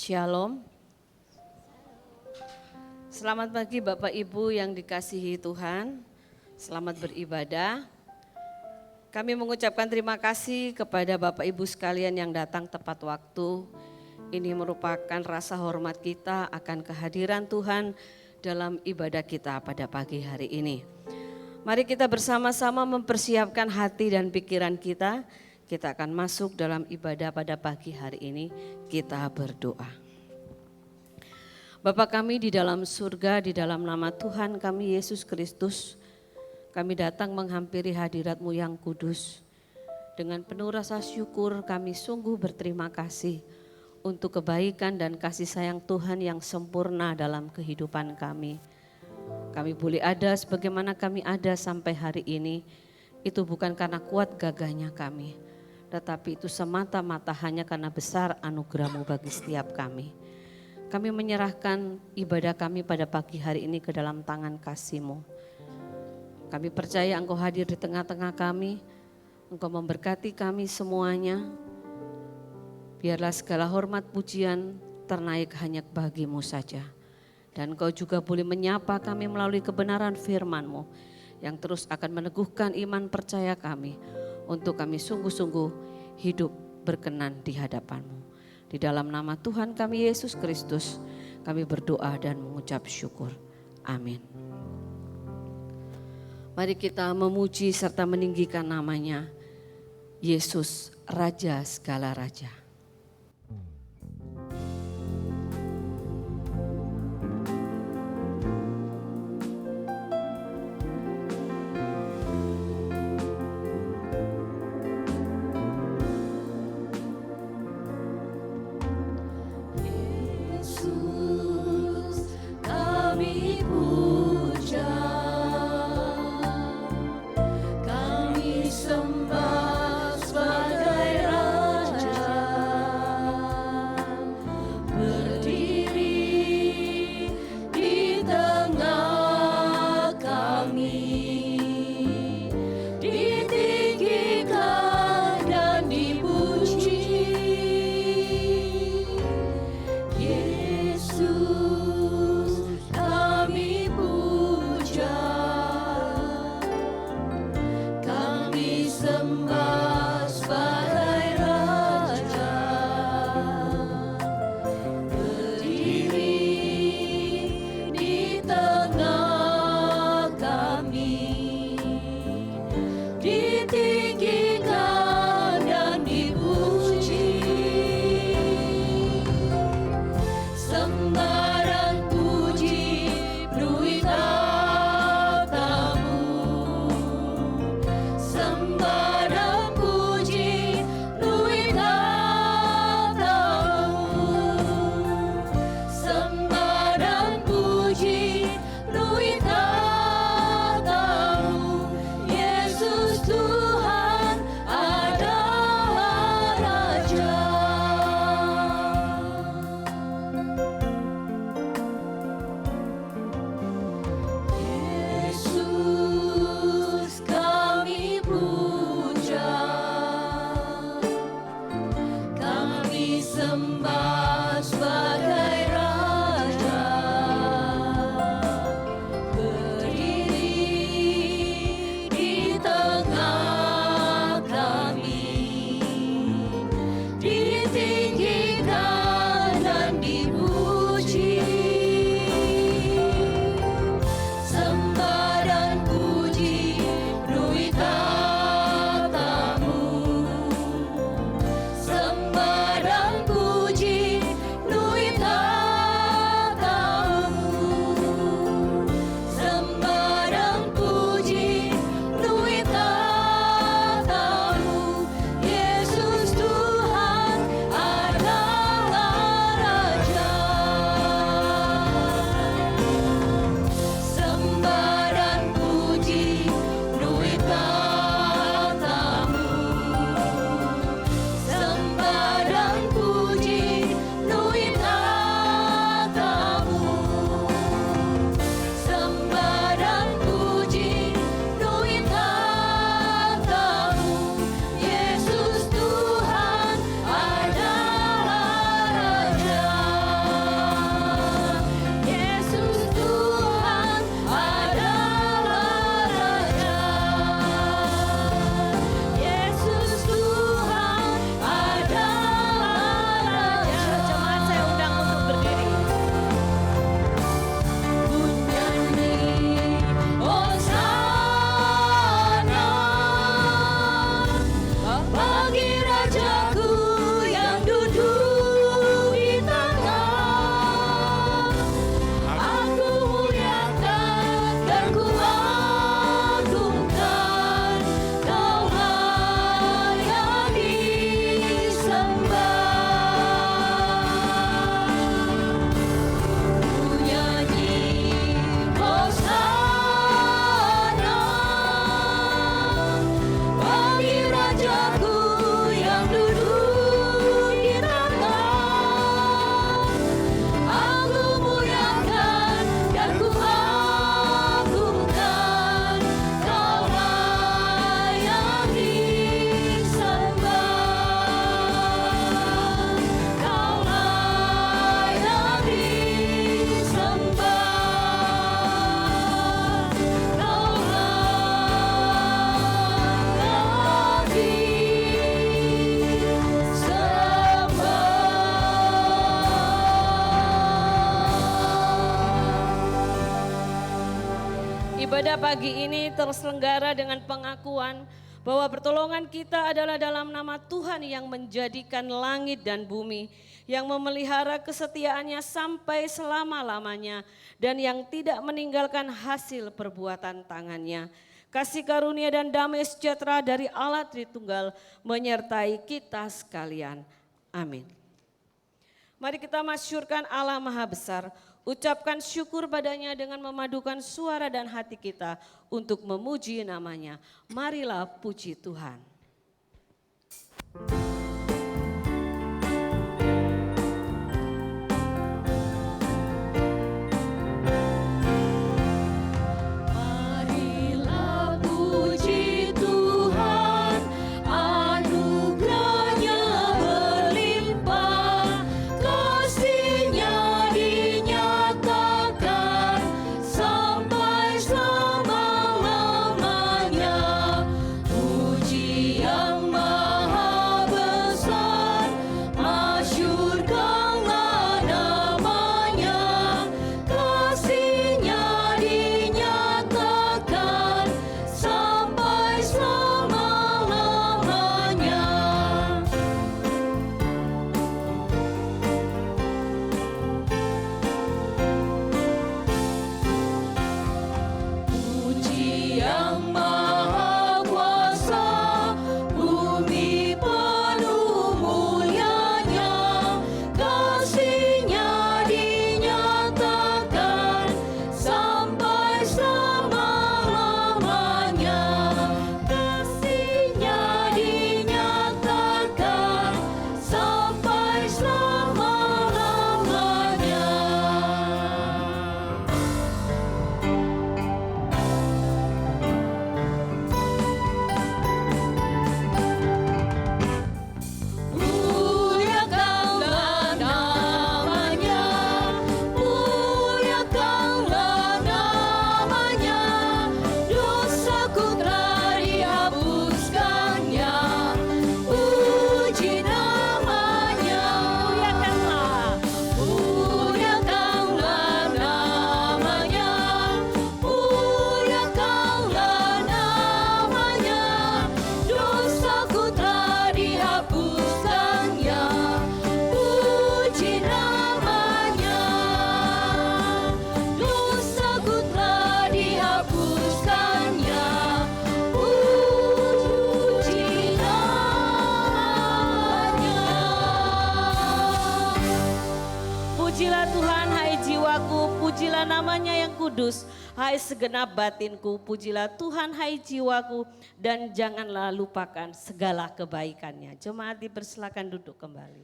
Shalom. Selamat pagi Bapak Ibu yang dikasihi Tuhan. Selamat beribadah. Kami mengucapkan terima kasih kepada Bapak Ibu sekalian yang datang tepat waktu. Ini merupakan rasa hormat kita akan kehadiran Tuhan dalam ibadah kita pada pagi hari ini. Mari kita bersama-sama mempersiapkan hati dan pikiran kita. Kita akan masuk dalam ibadah pada pagi hari ini. Kita berdoa. Bapa kami di dalam surga, di dalam nama Tuhan kami Yesus Kristus, kami datang menghampiri hadirat-Mu yang kudus. Dengan penuh rasa syukur kami sungguh berterima kasih untuk kebaikan dan kasih sayang Tuhan yang sempurna dalam kehidupan kami. Kami boleh ada sebagaimana kami ada sampai hari ini, itu bukan karena kuat gagahnya kami, tetapi itu semata-mata hanya karena besar anugerah-Mu bagi setiap kami. Kami menyerahkan ibadah kami pada pagi hari ini ke dalam tangan kasih-Mu. Kami percaya Engkau hadir di tengah-tengah kami, Engkau memberkati kami semuanya. Biarlah segala hormat pujian ternaik hanya bagi-Mu saja. Dan Engkau juga boleh menyapa kami melalui kebenaran firman-Mu yang terus akan meneguhkan iman percaya kami untuk kami sungguh-sungguh hidup berkenan di hadapan-Mu. Di dalam nama Tuhan kami Yesus Kristus kami berdoa dan mengucap syukur. Amin. Mari kita memuji serta meninggikan namanya, Yesus Raja segala Raja. Kami sembah sebagai Raja. Ibadah pagi ini terselenggara dengan pengakuan bahwa pertolongan kita adalah dalam nama Tuhan yang menjadikan langit dan bumi, yang memelihara kesetiaannya sampai selama-lamanya, dan yang tidak meninggalkan hasil perbuatan tangannya. Kasih karunia dan damai sejahtera dari Allah Tritunggal menyertai kita sekalian. Amin. Mari kita masyhurkan Allah Maha Besar, ucapkan syukur padanya dengan memadukan suara dan hati kita untuk memuji namanya. Marilah puji Tuhan. Hai segenap batinku, pujilah Tuhan hai jiwaku, dan janganlah lupakan segala kebaikannya. Jemaat dipersilakan duduk kembali.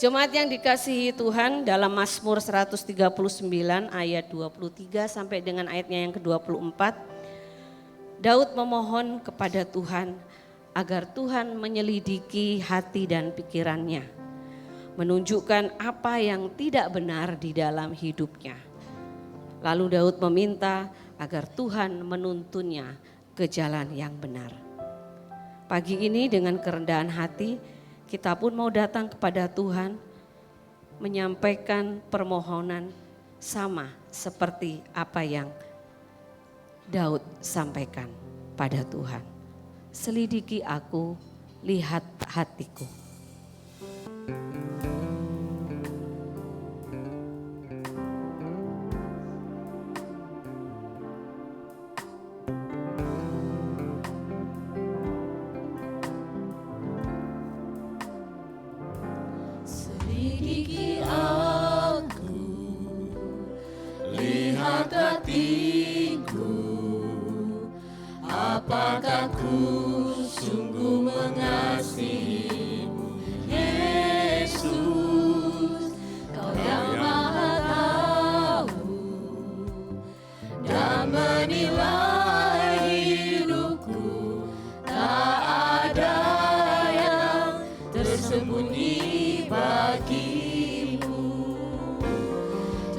Jemaat yang dikasihi Tuhan, dalam Mazmur 139 ayat 23 sampai dengan ayatnya yang ke-24, Daud memohon kepada Tuhan agar Tuhan menyelidiki hati dan pikirannya, menunjukkan apa yang tidak benar di dalam hidupnya. Lalu Daud meminta agar Tuhan menuntunnya ke jalan yang benar. Pagi ini dengan kerendahan hati kita pun mau datang kepada Tuhan, menyampaikan permohonan sama seperti apa yang Daud sampaikan pada Tuhan. Selidiki aku, lihat hatiku. Apakah ku sungguh mengasihimu, Yesus? Kau yang maha tahu dan menilai hidupku. Tak ada yang tersembunyi bagimu.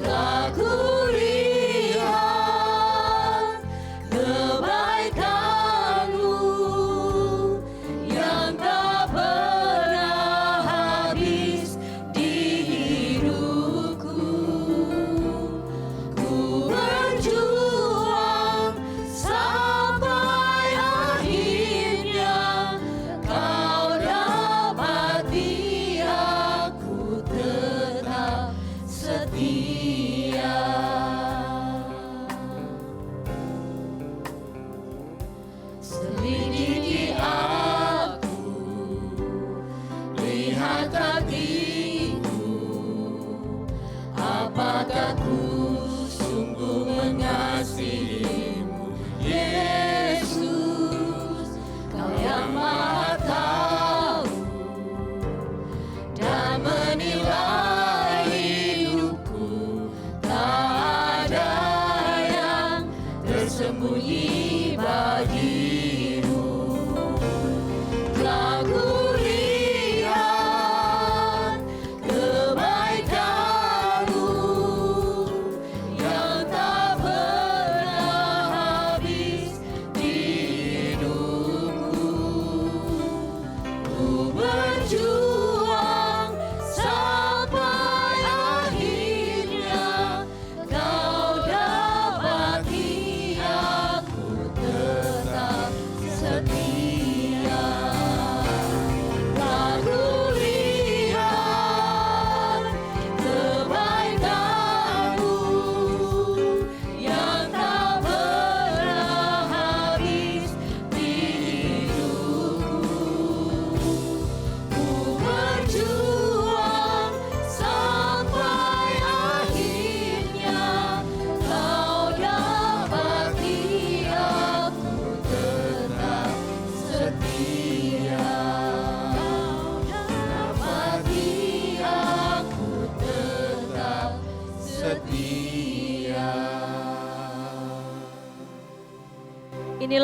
Tak ku lihat kebaikanmu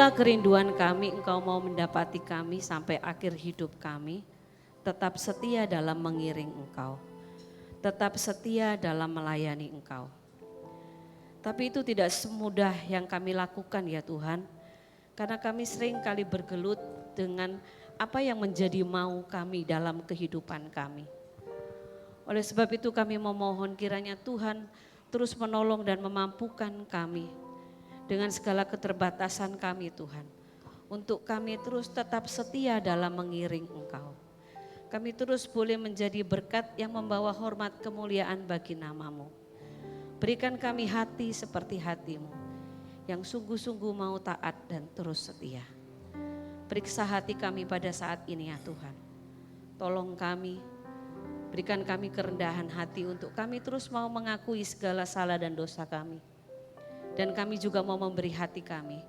inilah kerinduan kami, Engkau mau mendapati kami sampai akhir hidup kami, tetap setia dalam mengiring Engkau, tetap setia dalam melayani Engkau. Tapi itu tidak semudah yang kami lakukan ya Tuhan, karena kami sering kali bergelut dengan apa yang menjadi mau kami dalam kehidupan kami. Oleh sebab itu kami memohon kiranya Tuhan terus menolong dan memampukan kami dengan segala keterbatasan kami Tuhan, untuk kami terus tetap setia dalam mengiring Engkau. Kami terus boleh menjadi berkat yang membawa hormat kemuliaan bagi nama-Mu. Berikan kami hati seperti hati-Mu, yang sungguh-sungguh mau taat dan terus setia. Periksa hati kami pada saat ini ya Tuhan. Tolong kami, berikan kami kerendahan hati untuk kami terus mau mengakui segala salah dan dosa kami. Dan kami juga mau memberi hati kami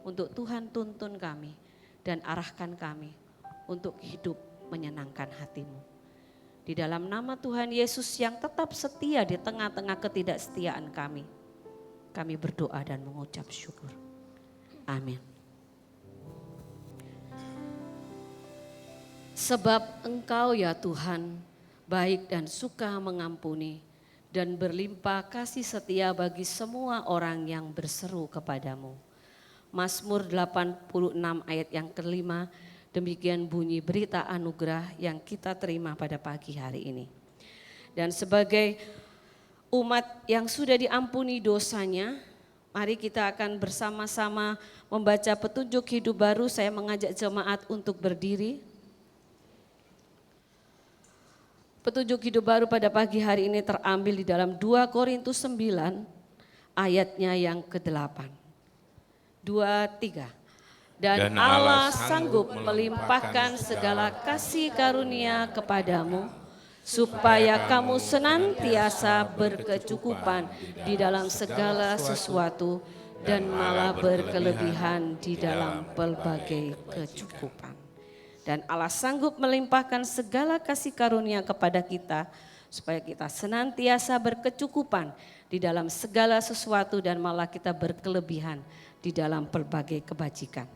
untuk Tuhan tuntun kami dan arahkan kami untuk hidup menyenangkan hati-Mu. Di dalam nama Tuhan Yesus yang tetap setia di tengah-tengah ketidaksetiaan kami berdoa dan mengucap syukur. Amin. Sebab Engkau ya Tuhan baik dan suka mengampuni, dan berlimpah kasih setia bagi semua orang yang berseru kepadamu. Mazmur 86 ayat yang kelima, demikian bunyi berita anugerah yang kita terima pada pagi hari ini. Dan sebagai umat yang sudah diampuni dosanya, mari kita akan bersama-sama membaca petunjuk hidup baru. Saya mengajak jemaat untuk berdiri. Petunjuk hidup baru pada pagi hari ini terambil di dalam 2 Korintus 9 ayatnya yang ke-8. 2, 3. Dan Allah sanggup melimpahkan segala kasih karunia kepadamu, supaya kamu senantiasa berkecukupan di dalam segala sesuatu dan malah berkelebihan di dalam pelbagai kecukupan. Dan Allah sanggup melimpahkan segala kasih karunia kepada kita, supaya kita senantiasa berkecukupan di dalam segala sesuatu dan malah kita berkelebihan di dalam pelbagai kebajikan.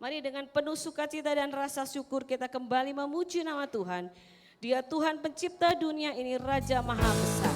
Mari dengan penuh sukacita dan rasa syukur kita kembali memuji nama Tuhan. Dia Tuhan pencipta dunia ini, Raja Maha Besar.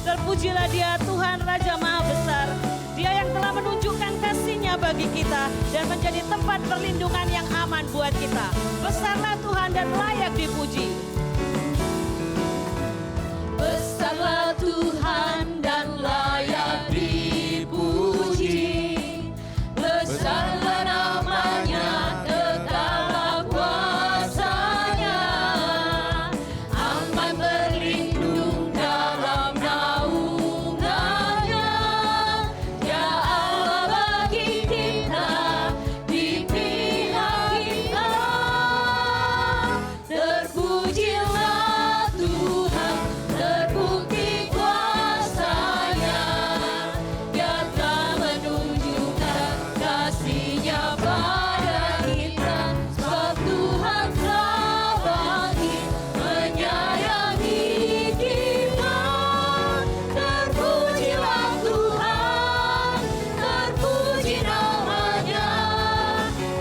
Terpujilah Dia Tuhan Raja Maha Besar, Dia yang telah menunjukkan kasih-Nya bagi kita dan menjadi tempat perlindungan yang aman buat kita. Besarlah Tuhan dan layak dipuji. Besar Besarlah Tuhan dan layak dipuji. Besarlah namanya, kekallah kuasanya. Aman berlindung dalam naungannya. Ya Allah bagi kita, di pihak kita. Terpujilah Tuhan, terbukti kuasanya. Dia telah menunjukkan kasih-Nya pada kita. Sebab Tuhan telah bangkit menyayangi kita. Terpujilah Tuhan, terpuji namanya.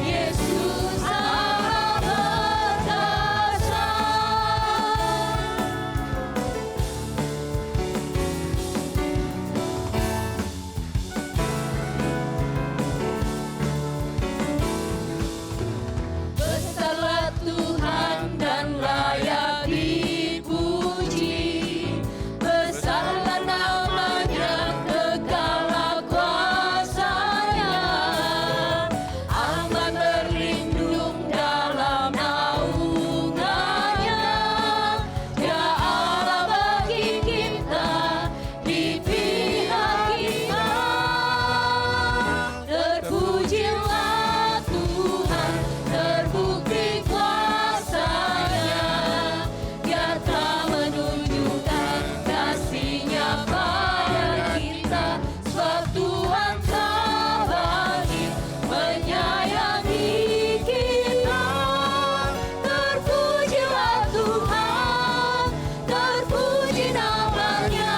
Yesus Allah perkasa. Besarlah Tuhan dan layak dipuji. Besarlah namanya, kekallah kuasanya. Aman berlindung dalam naungannya. Ya Allah bagi kita, di pihak kita. Terpujilah Tuhan, terbukti kuasanya. Dia telah menunjukkan kasih-Nya pada kita. Sebab Tuhan telah bangkit menyayangi kita. Terpujilah Tuhan, terpuji namanya.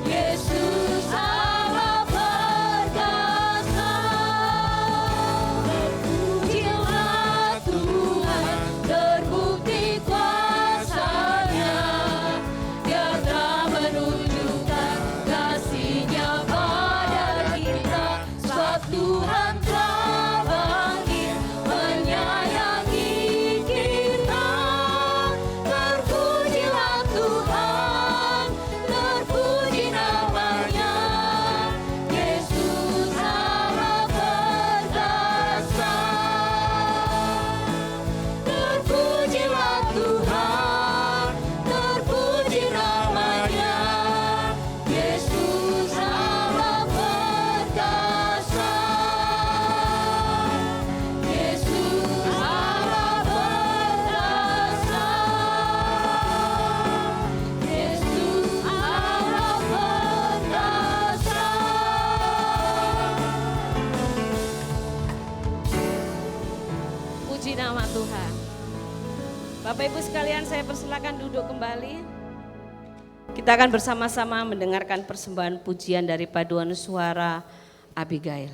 Yesus Allah perkasa. Terpujilah Tuhan, terbukti kuasanya. Dia telah menunjukkan kasih-Nya pada kita. Sebab Tuhan telah bangkit menyayangi kita. Terpujilah Tuhan, terpuji namanya. Yesus Allah perkasa. Terpujilah Tuhan, terpuji namanya. Yesus Allah perkasa. Yesus Allah perkasa. Yesus Allah perkasa. Puji nama Tuhan. Bapak Ibu sekalian, saya persilakan duduk kembali. Kita akan bersama-sama mendengarkan persembahan pujian dari paduan suara Abigail.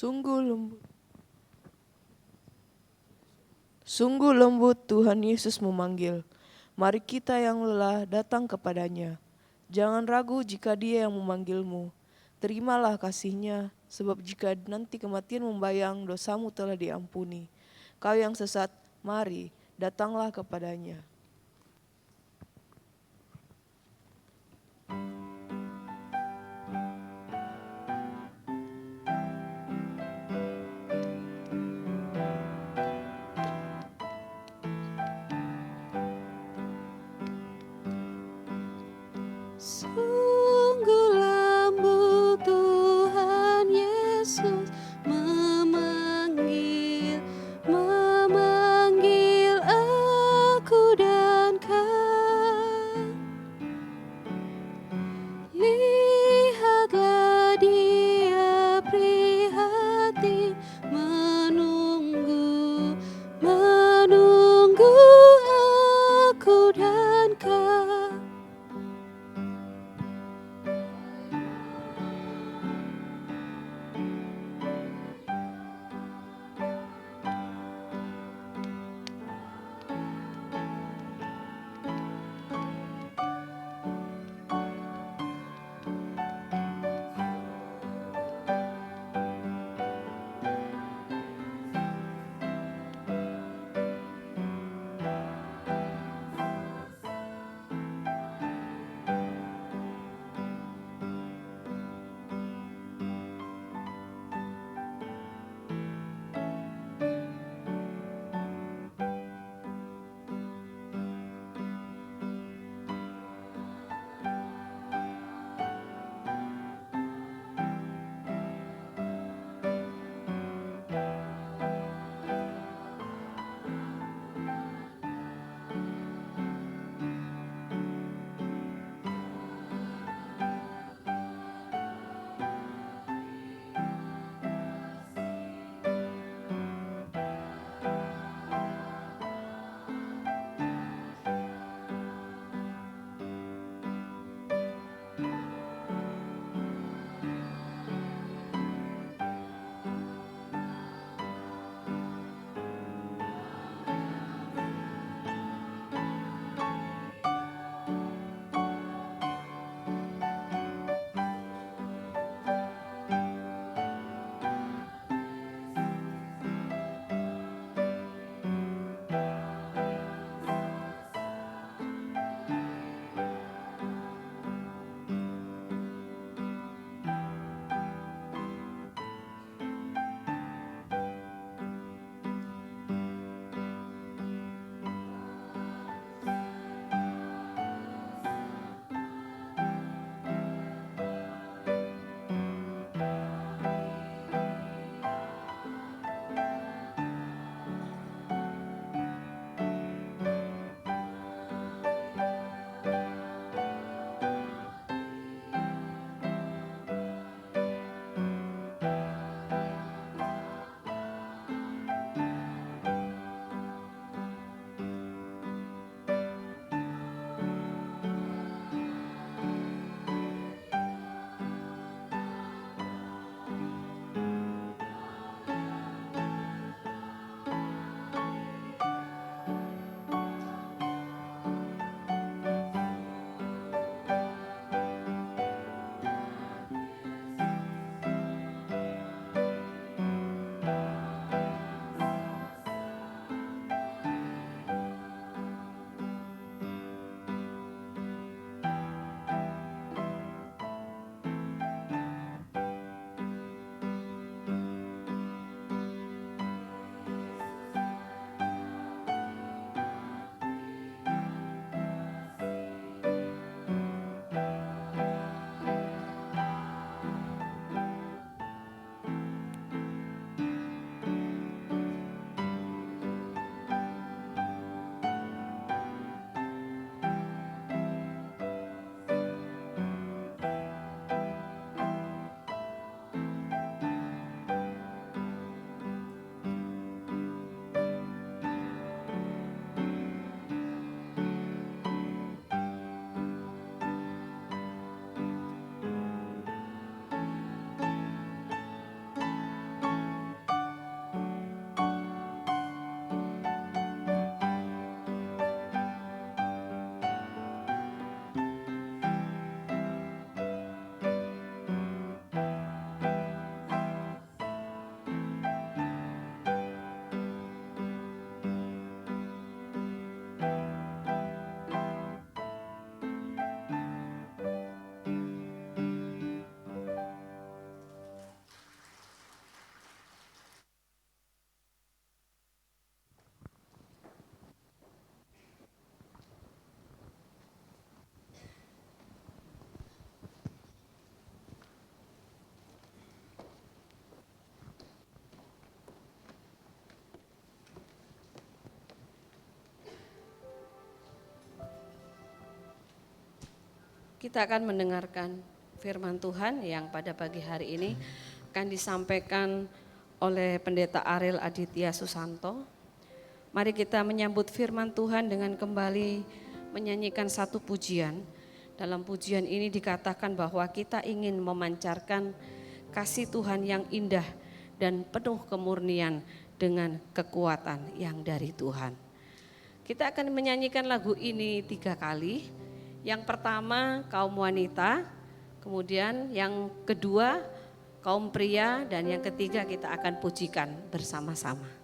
Sungguh lembut Tuhan Yesus memanggil. Mari kita yang lelah datang kepadanya. Jangan ragu jika Dia yang memanggilmu. Terimalah kasih-Nya, sebab jika nanti kematian membayang, dosamu telah diampuni. Kau yang sesat, mari datanglah kepadanya. Sungguh lembut Tuhan Yesus memanggil. aku dan kau. Kita akan mendengarkan firman Tuhan yang pada pagi hari ini akan disampaikan oleh Pendeta Ariel Aditya Susanto. Mari kita menyambut firman Tuhan dengan kembali menyanyikan satu pujian. Dalam pujian ini dikatakan bahwa kita ingin memancarkan kasih Tuhan yang indah dan penuh kemurnian dengan kekuatan yang dari Tuhan. Kita akan menyanyikan lagu ini 3 kali. Yang pertama kaum wanita, kemudian yang kedua kaum pria, dan yang ketiga kita akan pujikan bersama-sama.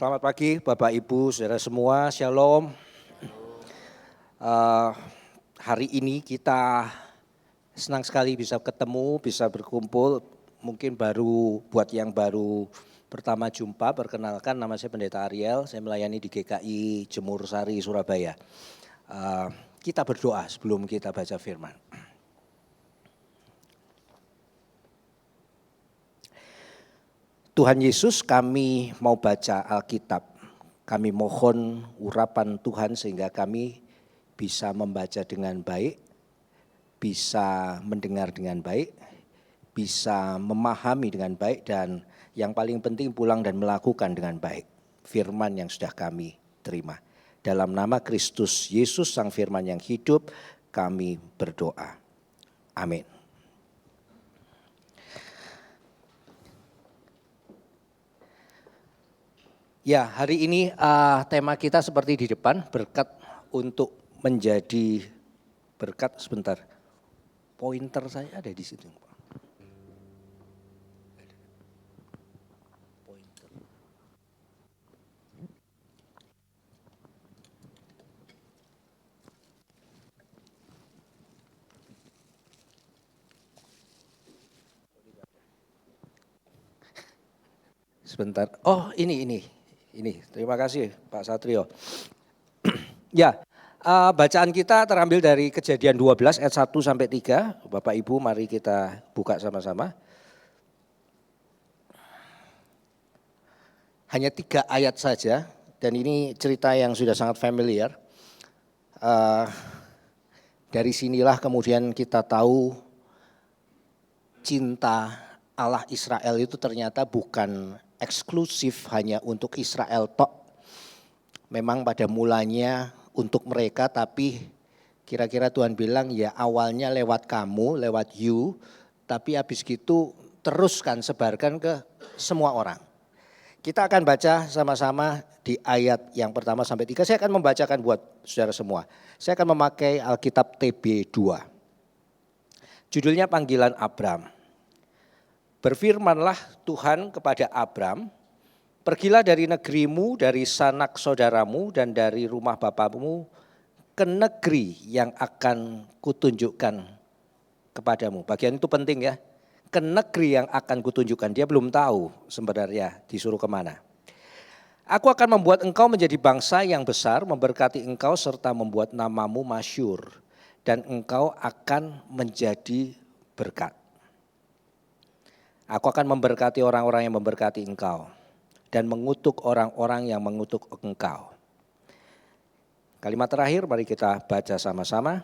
Selamat pagi Bapak Ibu, saudara semua, Shalom. Hari ini kita senang sekali bisa ketemu, bisa berkumpul. Mungkin baru buat yang baru pertama jumpa, perkenalkan nama saya Pendeta Ariel, saya melayani di GKI Jemur Sari, Surabaya. Kita berdoa sebelum kita baca firman. Tuhan Yesus, kami mau baca Alkitab, kami mohon urapan Tuhan sehingga kami bisa membaca dengan baik, bisa mendengar dengan baik, bisa memahami dengan baik, dan yang paling penting pulang dan melakukan dengan baik firman yang sudah kami terima. Dalam nama Kristus Yesus Sang Firman yang hidup, kami berdoa. Amin. Ya, hari ini tema kita seperti di depan, berkat untuk menjadi berkat. Sebentar, pointer saya ada di situ. Pointer. Sebentar, oh ini, terima kasih Pak Satrio. Ya, bacaan kita terambil dari Kejadian 12 ayat 1 sampai 3. Bapak Ibu mari kita buka sama-sama. Hanya 3 ayat saja, dan ini cerita yang sudah sangat familiar. Dari sinilah kemudian kita tahu cinta Allah Israel itu ternyata bukan eksklusif hanya untuk Israel tok. Memang pada mulanya untuk mereka, tapi kira-kira Tuhan bilang ya awalnya lewat kamu, lewat you, tapi habis gitu teruskan, sebarkan ke semua orang. Kita akan baca sama-sama di ayat yang pertama sampai 3. Saya akan membacakan buat saudara semua. Saya akan memakai Alkitab TB 2. Judulnya Panggilan Abram. Berfirmanlah Tuhan kepada Abram, pergilah dari negerimu, dari sanak saudaramu, dan dari rumah bapamu ke negeri yang akan kutunjukkan kepadamu. Bagian itu penting ya. Ke negeri yang akan kutunjukkan. Dia belum tahu sebenarnya disuruh kemana. Aku akan membuat engkau menjadi bangsa yang besar, memberkati engkau serta membuat namamu masyhur. Dan engkau akan menjadi berkat. Aku akan memberkati orang-orang yang memberkati engkau. Dan mengutuk orang-orang yang mengutuk engkau. Kalimat terakhir mari kita baca sama-sama.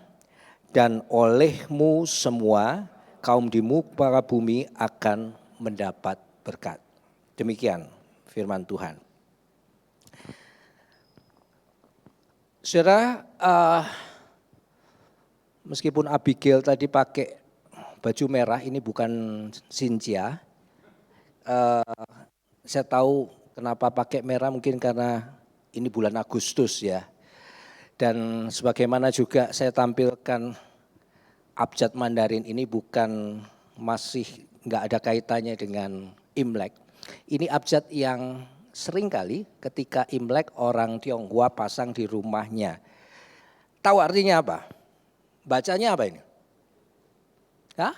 Dan olehmu semua kaum di muka bumi akan mendapat berkat. Demikian firman Tuhan. Saudara, meskipun Abigail tadi pakai baju merah, ini bukan Cynthia. Saya tahu kenapa pakai merah, mungkin karena ini bulan Agustus ya. Dan sebagaimana juga saya tampilkan abjad Mandarin ini bukan masih nggak ada kaitannya dengan Imlek. Ini abjad yang sering kali ketika Imlek orang Tionghoa pasang di rumahnya. Tahu artinya apa? Bacanya apa ini? Hah?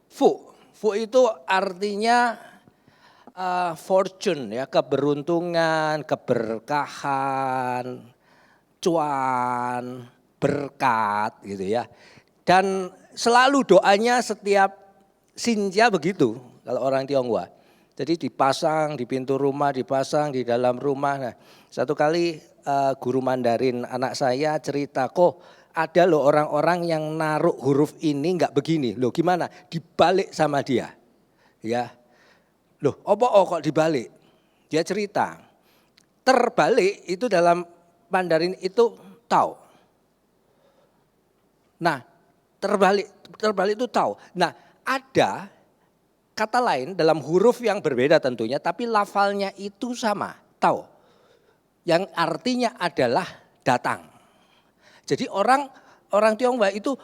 Fu. Fu itu artinya fortune ya, keberuntungan, keberkahan, cuan, berkat gitu ya. Dan selalu doanya setiap Cynthia begitu kalau orang Tionghoa. Jadi dipasang di pintu rumah, dipasang di dalam rumah. Nah, satu kali guru Mandarin anak saya cerita, kok ada loh orang-orang yang naruh huruf ini enggak begini. Loh gimana? Dibalik sama dia. Ya. Loh, kok dibalik? Dia cerita. Terbalik itu dalam Mandarin itu tahu. Nah, terbalik itu tahu. Nah, ada kata lain dalam huruf yang berbeda tentunya, tapi lafalnya itu sama, tahu. Yang artinya adalah datang. Jadi orang Tionghoa itu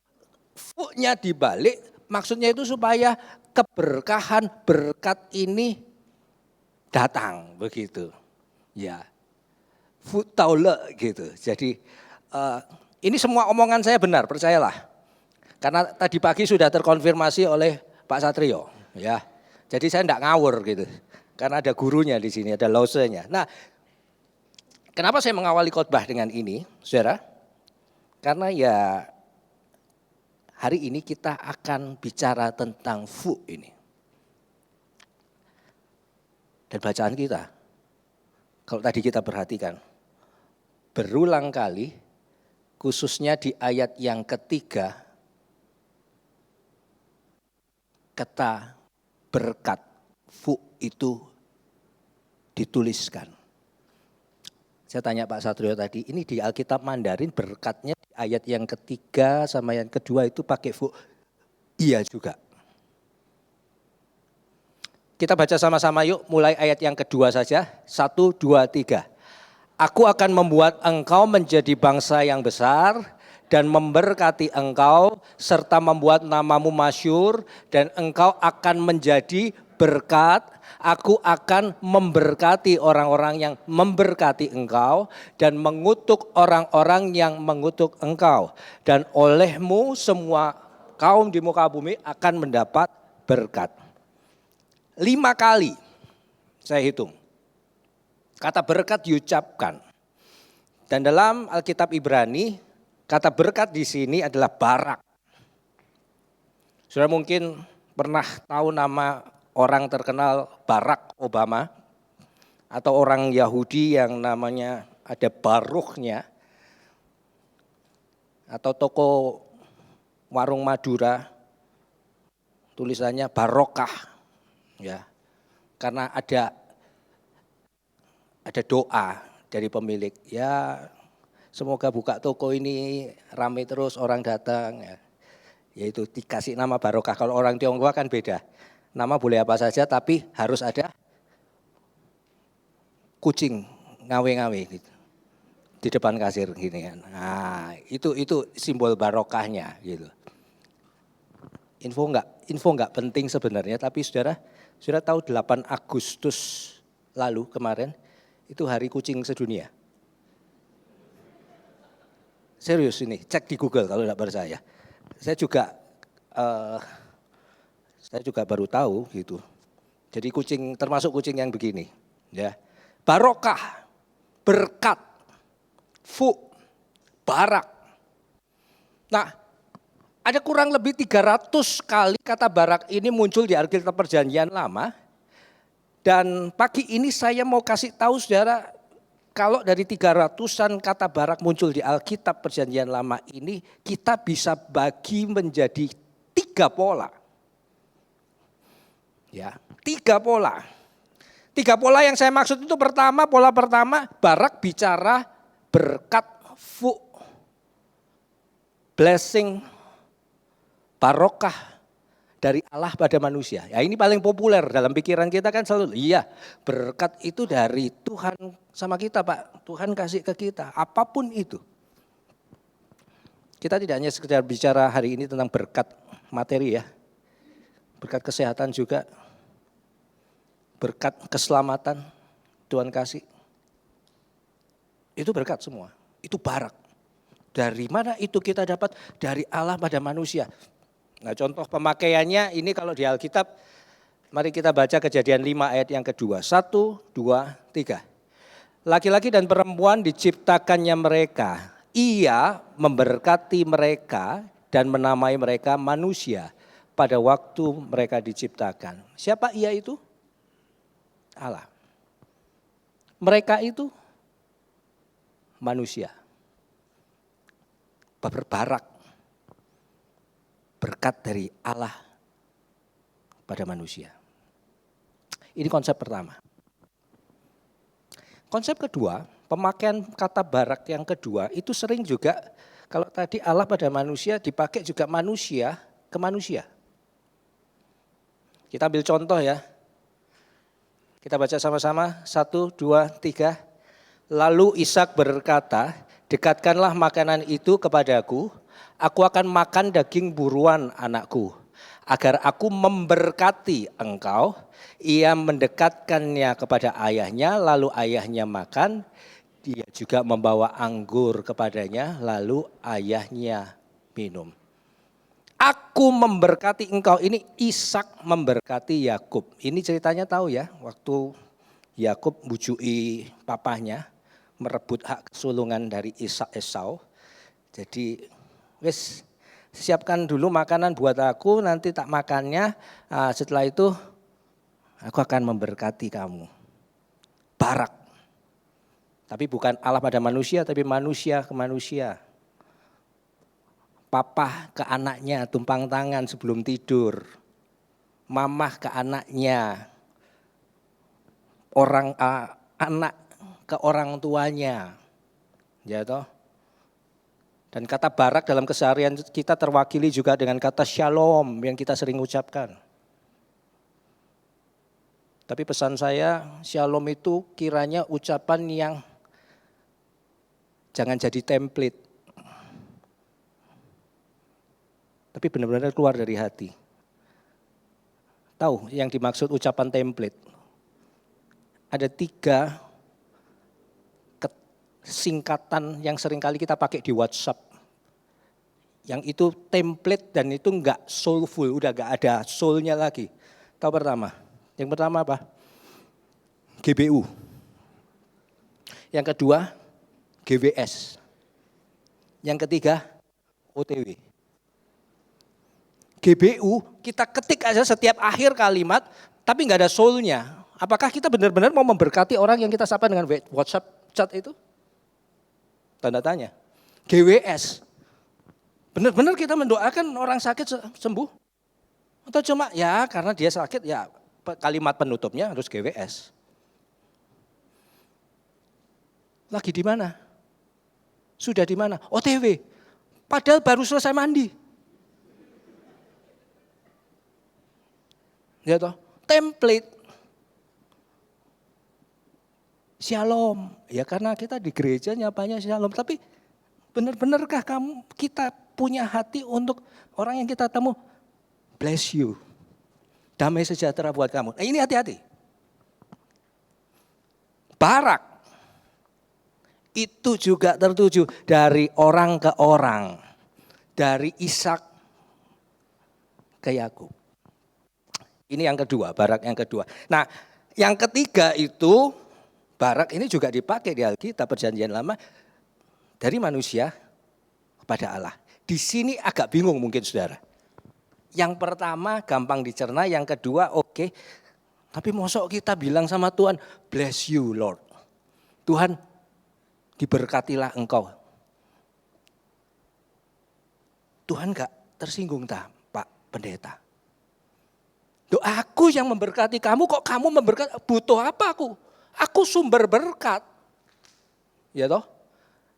fu-nya dibalik, maksudnya itu supaya keberkahan, berkat ini datang begitu. Ya. Fu taule gitu. Jadi ini semua omongan saya benar, percayalah. Karena tadi pagi sudah terkonfirmasi oleh Pak Satrio, ya. Jadi saya enggak ngawur gitu. Karena ada gurunya di sini, ada lausenya. Nah, kenapa saya mengawali khotbah dengan ini, Saudara? Karena ya hari ini kita akan bicara tentang fu ini. Dan bacaan kita, kalau tadi kita perhatikan, berulang kali, khususnya di ayat yang ketiga, kata berkat, fu itu dituliskan. Saya tanya Pak Satrio tadi, ini di Alkitab Mandarin berkatnya di ayat yang ketiga sama yang kedua itu pakai fu. Iya juga. Kita baca sama-sama yuk, mulai ayat yang kedua saja. 1, 2, 3. Aku akan membuat engkau menjadi bangsa yang besar dan memberkati engkau serta membuat namamu masyhur dan engkau akan menjadi berkat. Aku akan memberkati orang-orang yang memberkati engkau dan mengutuk orang-orang yang mengutuk engkau. Dan olehmu semua kaum di muka bumi akan mendapat berkat. 5 kali saya hitung. Kata berkat diucapkan. Dan dalam Alkitab Ibrani, kata berkat di sini adalah barak. Saudara mungkin pernah tahu nama orang terkenal Barack Obama atau orang Yahudi yang namanya ada Baruchnya atau toko warung Madura tulisannya barokah, ya, karena ada doa dari pemilik, ya semoga buka toko ini ramai terus orang datang, ya. Yaitu dikasih nama barokah. Kalau orang Tionghoa kan beda, nama boleh apa saja tapi harus ada kucing ngawe-ngawe gitu di depan kasir gini kan. Nah, itu simbol barokahnya gitu. Info enggak penting sebenarnya, tapi saudara tahu 8 Agustus lalu kemarin itu hari kucing sedunia. Serius ini, cek di Google kalau enggak percaya. Saya juga baru tahu gitu. Jadi kucing, termasuk kucing yang begini, ya. Barokah, berkat, barak. Nah, ada kurang lebih 300 kali kata barak ini muncul di Alkitab Perjanjian Lama. Dan pagi ini saya mau kasih tahu saudara, kalau dari 300-an kata barak muncul di Alkitab Perjanjian Lama ini, kita bisa bagi menjadi 3 pola. Ya, 3 pola. 3 pola yang saya maksud itu pola pertama, barak bicara berkat, blessing, barokah dari Allah pada manusia. Ya ini paling populer dalam pikiran kita kan selalu, iya berkat itu dari Tuhan sama kita Pak. Tuhan kasih ke kita, apapun itu. Kita tidak hanya sekedar bicara hari ini tentang berkat materi ya. Berkat kesehatan juga. Berkat keselamatan Tuhan kasih. Itu berkat semua, itu barak. Dari mana itu kita dapat? Dari Allah pada manusia. Nah contoh pemakaiannya ini kalau di Alkitab, mari kita baca Kejadian 5 ayat yang kedua. 1, 2, 3. Laki-laki dan perempuan diciptakannya mereka. Ia memberkati mereka dan menamai mereka manusia pada waktu mereka diciptakan. Siapa ia itu? Allah. Mereka itu manusia. Berbarak. Berkat dari Allah pada manusia. Ini konsep pertama. Konsep kedua, pemakaian kata barak yang kedua itu sering juga, kalau tadi Allah pada manusia dipakai juga manusia ke manusia. Kita ambil contoh ya. Kita baca sama-sama, 1, 2, 3. Lalu Ishak berkata, dekatkanlah makanan itu kepadaku, aku akan makan daging buruan anakku, agar aku memberkati engkau. Ia mendekatkannya kepada ayahnya, lalu ayahnya makan. Dia juga membawa anggur kepadanya, lalu ayahnya minum. Aku memberkati engkau, ini Ishak memberkati Yakub. Ini ceritanya tahu ya, waktu Yakub bujui papahnya, merebut hak kesulungan dari Esau. Jadi wes siapkan dulu makanan buat aku, nanti tak makannya, setelah itu aku akan memberkati kamu. Barak. Tapi bukan Allah pada manusia, tapi manusia ke manusia. Papa ke anaknya tumpang tangan sebelum tidur. Mamah ke anaknya. Anak ke orang tuanya. Ya toh. Dan kata barak dalam keseharian kita terwakili juga dengan kata shalom yang kita sering ucapkan. Tapi pesan saya, shalom itu kiranya ucapan yang jangan jadi template. Tapi benar-benar keluar dari hati. Tahu yang dimaksud ucapan template? Ada 3 singkatan yang seringkali kita pakai di WhatsApp. Yang itu template dan itu enggak soulful, udah enggak ada soulnya lagi. Tahu pertama? Yang pertama apa? GBU. Yang kedua, GWS. Yang ketiga, OTW. GBU kita ketik aja setiap akhir kalimat, tapi enggak ada soulnya. Apakah kita benar-benar mau memberkati orang yang kita sapa dengan WhatsApp chat itu? Tanda tanya. GWS. Benar-benar kita mendoakan orang sakit sembuh? Atau cuma ya karena dia sakit ya kalimat penutupnya harus GWS. Lagi di mana? Sudah di mana? OTW. Padahal baru selesai mandi. Ya toh, template. Shalom. Ya karena kita di gereja nyapanya shalom, tapi benar-benarkah kita punya hati untuk orang yang kita temu, bless you. Damai sejahtera buat kamu. Nah, ini hati-hati. Barak itu juga tertuju dari orang ke orang. Dari Ishak ke Yakub. Ini yang kedua, Barak yang kedua. Nah, yang ketiga itu, Barak ini juga dipakai di Alkitab Perjanjian Lama dari manusia kepada Allah. Di sini agak bingung mungkin saudara. Yang pertama gampang dicerna, yang kedua oke. Tapi mosok kita bilang sama Tuhan, bless you Lord. Tuhan diberkatilah engkau. Tuhan gak tersinggung tak Pak Pendeta? Aku yang memberkati kamu, kok kamu memberkati, butuh apa aku? Aku sumber berkat. Ya toh?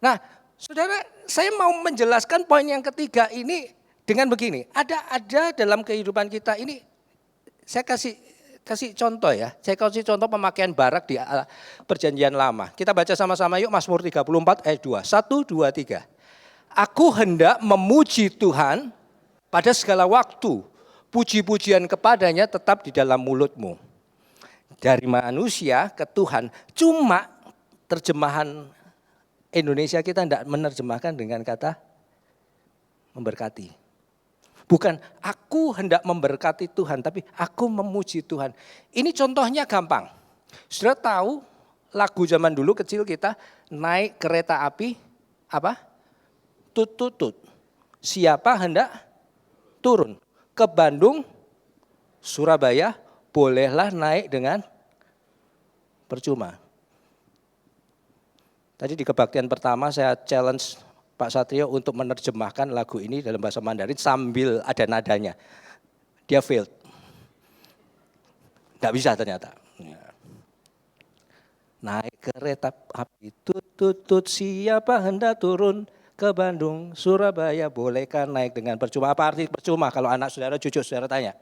Nah, saudara, saya mau menjelaskan poin yang ketiga ini dengan begini. Ada dalam kehidupan kita ini, saya kasih contoh ya. Saya kasih contoh pemakaian Barak di Perjanjian Lama. Kita baca sama-sama yuk Mazmur 34 ayat 2. 1, 2, 3. Aku hendak memuji Tuhan pada segala waktu. Puji-pujian kepadanya tetap di dalam mulutmu. Dari manusia ke Tuhan. Cuma terjemahan Indonesia kita tidak menerjemahkan dengan kata memberkati. Bukan aku hendak memberkati Tuhan, tapi aku memuji Tuhan. Ini contohnya gampang. Sudah tahu lagu zaman dulu kecil kita naik kereta api apa? Tut-tut-tut. Siapa hendak turun ke Bandung, Surabaya, bolehlah naik dengan percuma. Tadi di kebaktian pertama saya challenge Pak Satrio untuk menerjemahkan lagu ini dalam bahasa Mandarin sambil ada nadanya. Dia failed. Nggak bisa ternyata. Naik kereta api, tut-tut-tut, siapa hendak turun ke Bandung, Surabaya, bolehkah naik dengan percuma? Apa arti percuma kalau anak saudara, cucu saudara tanya?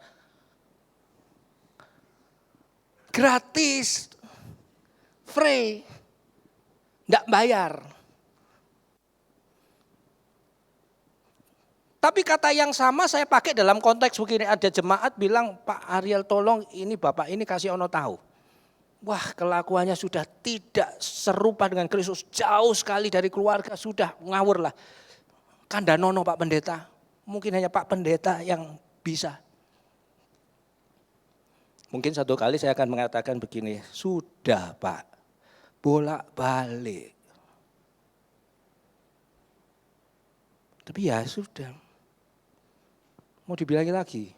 Gratis, free, enggak bayar. Tapi kata yang sama saya pakai dalam konteks begini, ada jemaat bilang, Pak Ariel tolong ini Bapak ini kasih ono tahu. Wah kelakuannya sudah tidak serupa dengan Kristus, jauh sekali dari keluarga, sudah ngawur lah. Kandanono Pak Pendeta, mungkin hanya Pak Pendeta yang bisa. Mungkin satu kali saya akan mengatakan begini, sudah Pak, bolak-balik. Tapi ya sudah, mau dibilangin lagi,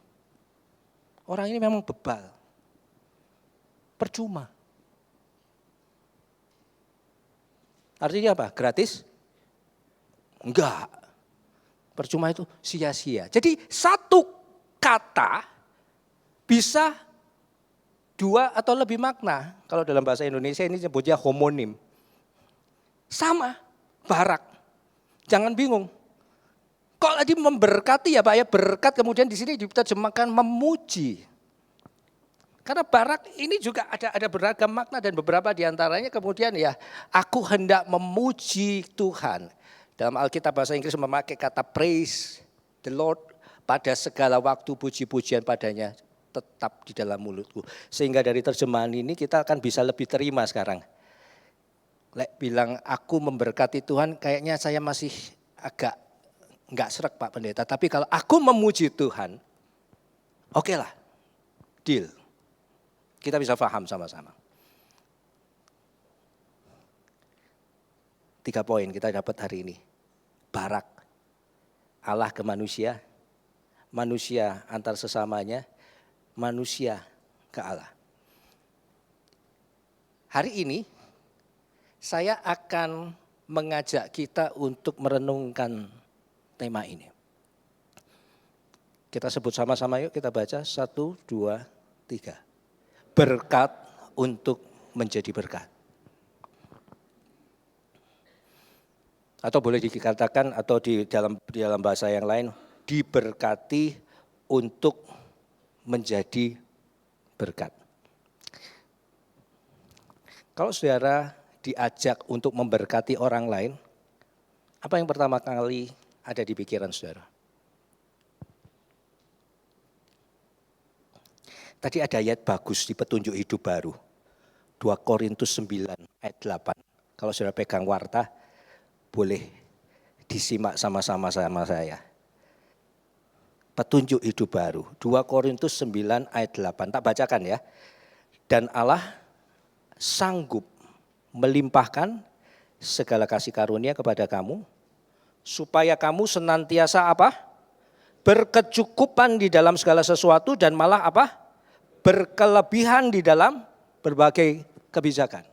orang ini memang bebal, percuma. Artinya apa? Gratis? Enggak. Percuma itu sia-sia. Jadi satu kata bisa dua atau lebih makna. Kalau dalam bahasa Indonesia ini sebutnya homonim. Sama, Barak. Jangan bingung. Kok tadi memberkati ya Pak ya, berkat kemudian di sini diterjemahkan memuji. Karena Barak ini juga ada beragam makna dan beberapa diantaranya kemudian ya aku hendak memuji Tuhan. Dalam Alkitab bahasa Inggris memakai kata praise the Lord, pada segala waktu puji-pujian padanya tetap di dalam mulutku. Sehingga dari terjemahan ini kita akan bisa lebih terima sekarang. Bilang aku memberkati Tuhan kayaknya saya masih agak enggak serak Pak Pendeta. Tapi kalau aku memuji Tuhan, oke lah, deal. Kita bisa paham sama-sama. 3 poin kita dapat hari ini. Barak, Allah ke manusia, manusia antar sesamanya, manusia ke Allah. Hari ini saya akan mengajak kita untuk merenungkan tema ini. Kita sebut sama-sama yuk, kita baca 1, 2, 3. Berkat untuk menjadi berkat. Atau boleh dikatakan atau di dalam bahasa yang lain, diberkati untuk menjadi berkat. Kalau saudara diajak untuk memberkati orang lain, apa yang pertama kali ada di pikiran saudara? Tadi ada ayat bagus di Petunjuk Hidup Baru. 2 Korintus 9 ayat 8. Kalau saudara pegang warta, boleh disimak sama-sama sama saya. Petunjuk Hidup Baru, 2 Korintus 9 ayat 8. Tak bacakan ya. Dan Allah sanggup melimpahkan segala kasih karunia kepada kamu, supaya kamu senantiasa apa? Berkecukupan di dalam segala sesuatu dan malah apa? Berkelebihan di dalam berbagai kebajikan.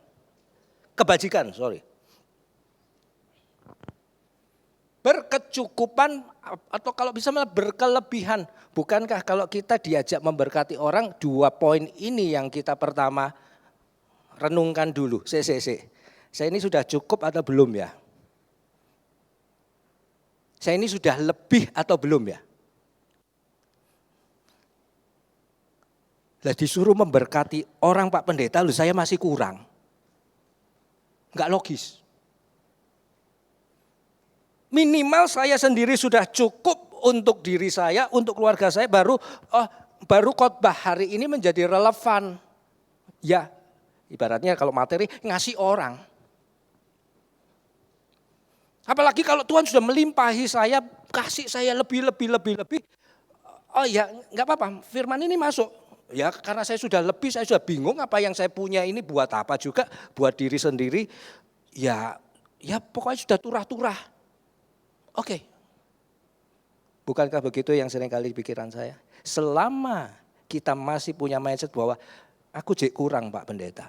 Berkecukupan atau kalau bisa malah berkelebihan. Bukankah kalau kita diajak memberkati orang, 2 poin ini yang kita pertama renungkan dulu. Saya ini sudah cukup atau belum ya? Saya ini sudah lebih atau belum ya? Lah disuruh memberkati orang Pak Pendeta, loh saya masih kurang. Enggak logis. Minimal saya sendiri sudah cukup untuk diri saya, untuk keluarga saya, baru khotbah hari ini menjadi relevan. Ya, ibaratnya kalau materi ngasih orang. Apalagi kalau Tuhan sudah melimpahi saya, kasih saya lebih. Oh ya enggak apa-apa, firman ini masuk. Ya karena saya sudah lebih, saya sudah bingung apa yang saya punya ini buat apa juga, buat diri sendiri. Ya pokoknya sudah turah-turah. Oke. Bukankah begitu yang seringkali pikiran saya? Selama kita masih punya mindset bahwa aku jek kurang Pak Pendeta.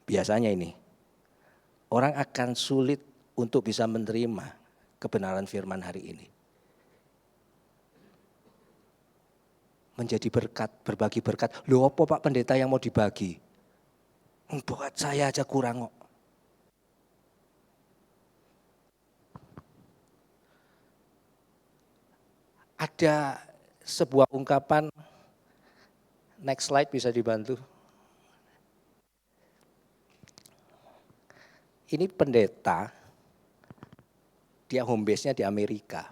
Biasanya ini, orang akan sulit untuk bisa menerima kebenaran firman hari ini. Menjadi berkat, berbagi berkat. Loh apa Pak Pendeta yang mau dibagi? Buat saya aja kurang kok. Ada sebuah ungkapan, next slide bisa dibantu. Ini pendeta, dia home base-nya di Amerika.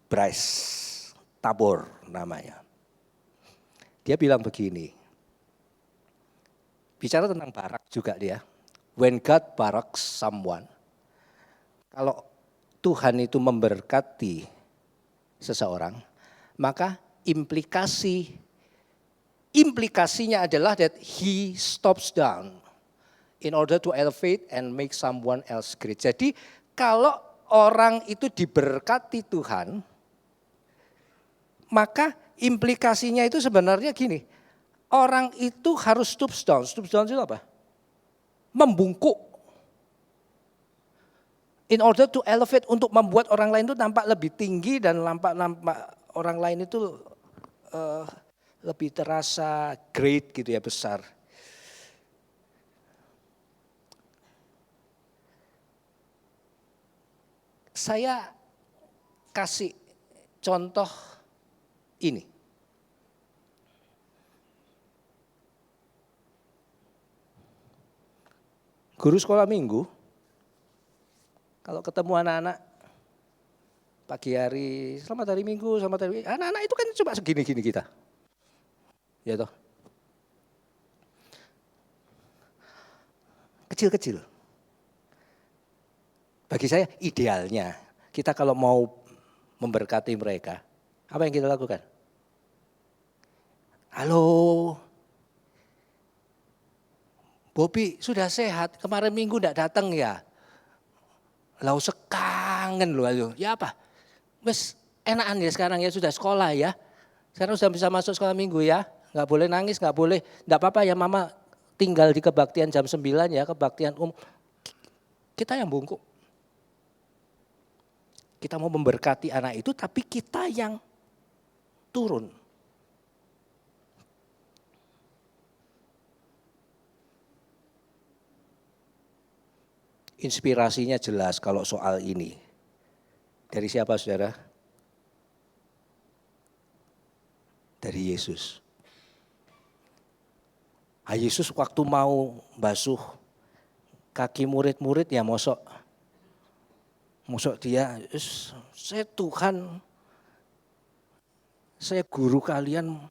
Bryce Tabor namanya. Dia bilang begini, bicara tentang barak juga dia. When God baraks someone, kalau Tuhan itu memberkati seseorang, maka implikasinya adalah that he stops down in order to elevate and make someone else great. Jadi kalau orang itu diberkati Tuhan, maka implikasinya itu sebenarnya gini, orang itu harus stoop down. Stoop down itu apa? Membungkuk. In order to elevate, untuk membuat orang lain itu nampak lebih tinggi dan nampak orang lain itu lebih terasa great gitu ya, besar. Saya kasih contoh ini. Guru sekolah minggu, kalau ketemu anak-anak pagi hari, selamat hari Minggu, selamat hari Minggu, anak-anak itu kan cuma segini-gini kita. Ya toh. Kecil-kecil. Bagi saya idealnya, kita kalau mau memberkati mereka, apa yang kita lakukan? Halo, Bobi sudah sehat, kemarin Minggu enggak datang ya? Lau sekangen loh, ya apa? Wes enakan ya sekarang ya, sudah sekolah ya. Sekarang sudah bisa masuk sekolah Minggu ya. Enggak boleh nangis, enggak boleh. Enggak apa-apa ya Mama tinggal di kebaktian jam 9 ya, kebaktian Kita yang bungkuk. Kita mau memberkati anak itu, tapi kita yang turun. Inspirasinya jelas kalau soal ini. Dari siapa, saudara? Dari Yesus. Yesus waktu mau basuh kaki murid-murid ya mosok dia, saya Tuhan, saya guru kalian,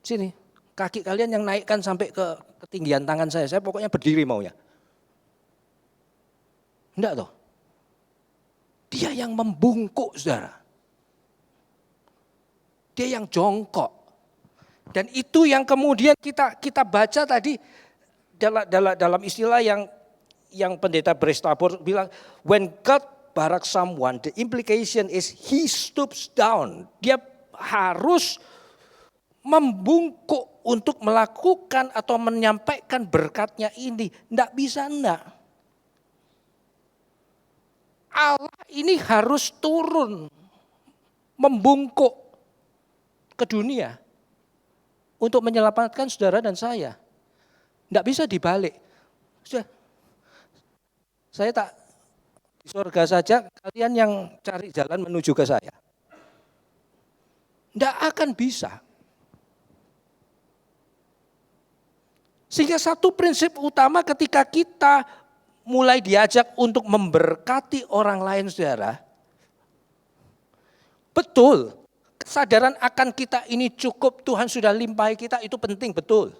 sini kaki kalian yang naikkan sampai ke ketinggian tangan saya pokoknya berdiri maunya. Enggak toh, dia yang membungkuk, saudara. Dia yang jongkok. Dan itu yang kemudian kita baca tadi dalam istilah yang pendeta Brestabor bilang, when God barak someone, the implication is he stoops down. Dia harus membungkuk untuk melakukan atau menyampaikan berkatnya ini. Enggak bisa enggak. Allah ini harus turun, membungkuk ke dunia untuk menyelamatkan saudara dan saya. Enggak bisa dibalik. Sudah, saya tak di surga saja, kalian yang cari jalan menuju ke saya. Enggak akan bisa. Sehingga satu prinsip utama ketika kita mulai diajak untuk memberkati orang lain, saudara. Betul, kesadaran akan kita ini cukup, Tuhan sudah limpahi kita, itu penting, betul.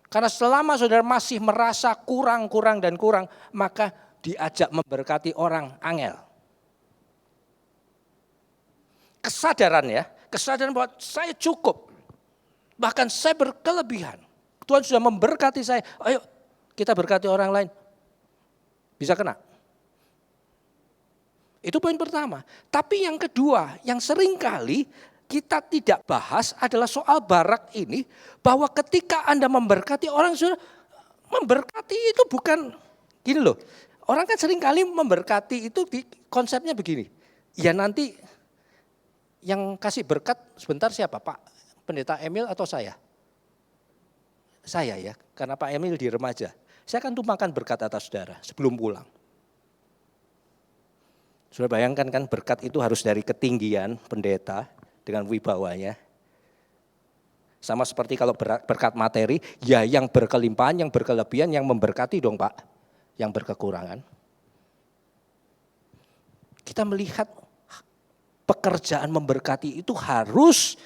Karena selama saudara masih merasa kurang, maka diajak memberkati orang angel. Kesadaran bahwa saya cukup, bahkan saya berkelebihan. Tuhan sudah memberkati saya, ayo kita berkati orang lain. Bisa kena. Itu poin pertama. Tapi yang kedua, yang seringkali kita tidak bahas adalah soal barak ini, bahwa ketika Anda memberkati orang, saudara, memberkati itu bukan gini loh. Orang kan seringkali memberkati itu konsepnya begini. Ya nanti yang kasih berkat sebentar siapa, Pak? Pendeta Emil atau saya? Saya ya, karena Pak Emil di remaja. Saya akan tumpahkan berkat atas saudara sebelum pulang. Saudara bayangkan kan berkat itu harus dari ketinggian pendeta dengan wibawanya. Sama seperti kalau berkat materi, ya yang berkelimpahan, yang berkelebihan, yang memberkati dong Pak. Yang berkekurangan. Kita melihat pekerjaan memberkati itu harus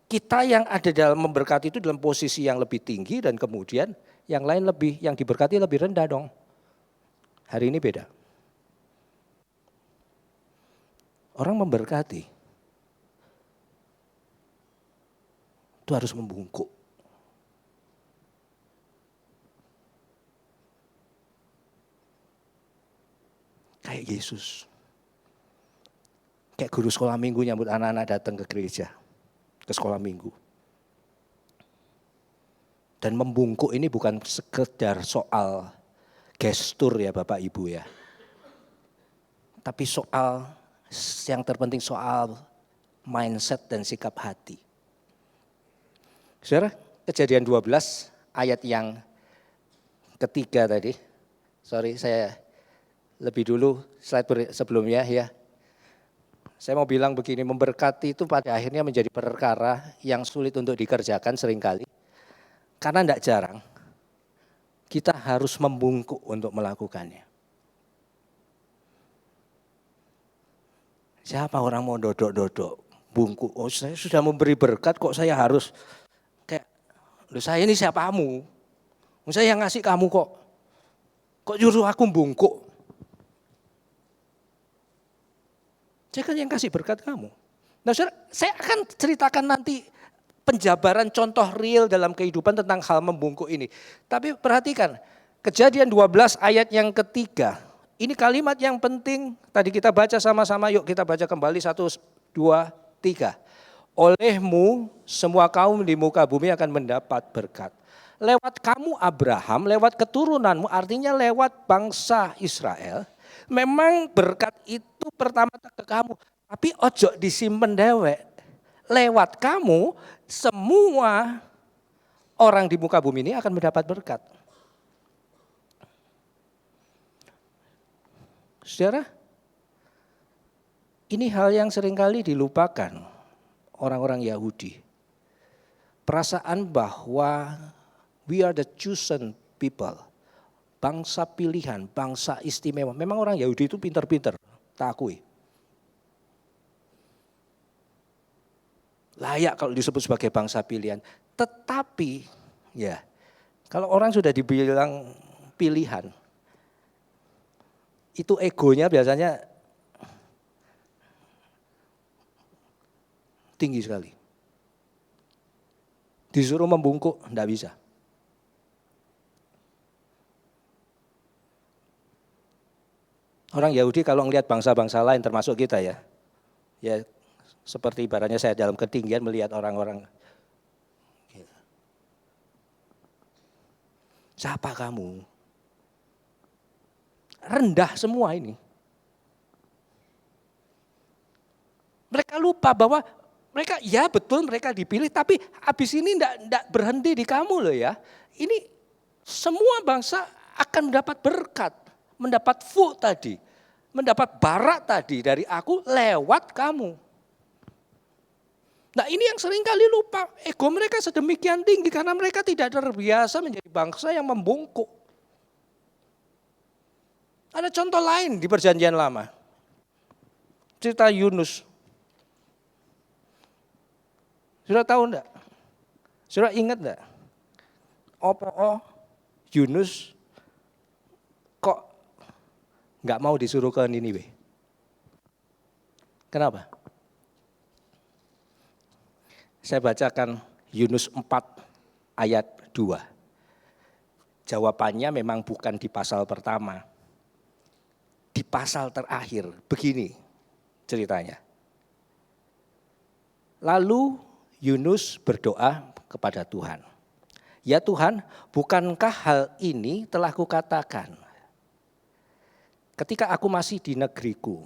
kita yang ada dalam memberkati itu dalam posisi yang lebih tinggi dan kemudian yang lain yang diberkati lebih rendah dong. Hari ini beda. Orang memberkati itu harus membungkuk. Kayak Yesus. Kayak guru sekolah minggu nyambut anak-anak datang ke gereja, ke sekolah minggu. Dan membungkuk ini bukan sekedar soal gestur ya Bapak Ibu ya. Tapi soal yang terpenting soal mindset dan sikap hati. Saudara, Kejadian 12 ayat yang ketiga tadi. Sorry saya lebih dulu slide sebelumnya ya. Saya mau bilang begini, memberkati itu pada akhirnya menjadi perkara yang sulit untuk dikerjakan seringkali. Karena tidak jarang kita harus membungkuk untuk melakukannya. Siapa orang mau dodok-dodok, bungkuk, oh saya sudah memberi berkat kok saya harus kayak, loh saya ini siapamu? Saya yang ngasih kamu kok nyuruh aku bungkuk? Saya kan yang kasih berkat kamu. Nah saudara, saya akan ceritakan nanti penjabaran contoh real dalam kehidupan tentang hal membungkuk ini. Tapi perhatikan, Kejadian 12 ayat yang ketiga. Ini kalimat yang penting, tadi kita baca sama-sama, yuk kita baca kembali 1, 2, 3. Olehmu semua kaum di muka bumi akan mendapat berkat. Lewat kamu Abraham, lewat keturunanmu, artinya lewat bangsa Israel, Memang berkat itu pertama ke kamu, tapi ojo disimpen dewek. Lewat kamu semua orang di muka bumi ini akan mendapat berkat. Saudara, ini hal yang seringkali dilupakan orang-orang Yahudi. Perasaan bahwa we are the chosen people. Bangsa pilihan, bangsa istimewa. Memang orang Yahudi itu pintar-pintar, tak akui. Layak kalau disebut sebagai bangsa pilihan. Tetapi ya, kalau orang sudah dibilang pilihan, itu egonya biasanya tinggi sekali. Disuruh membungkuk, enggak bisa. Orang Yahudi kalau melihat bangsa-bangsa lain termasuk kita ya seperti ibaratnya saya dalam ketinggian melihat orang-orang. Siapa kamu? Rendah semua ini. Mereka lupa bahwa mereka, ya betul mereka dipilih, tapi habis ini enggak berhenti di kamu loh ya. Ini semua bangsa akan mendapat berkat, mendapat tadi, mendapat barat tadi dari aku lewat kamu. Nah ini yang seringkali lupa, ego mereka sedemikian tinggi karena mereka tidak terbiasa menjadi bangsa yang membungkuk. Ada contoh lain di Perjanjian Lama, cerita Yunus. Sudah tahu enggak? Sudah ingat enggak? Yunus kok enggak mau disuruh ke Niniwe? Kenapa? Saya bacakan Yunus 4 ayat 2. Jawabannya memang bukan di pasal pertama. Di pasal terakhir, begini ceritanya. Lalu Yunus berdoa kepada Tuhan. Ya Tuhan, bukankah hal ini telah kukatakan ketika aku masih di negeriku?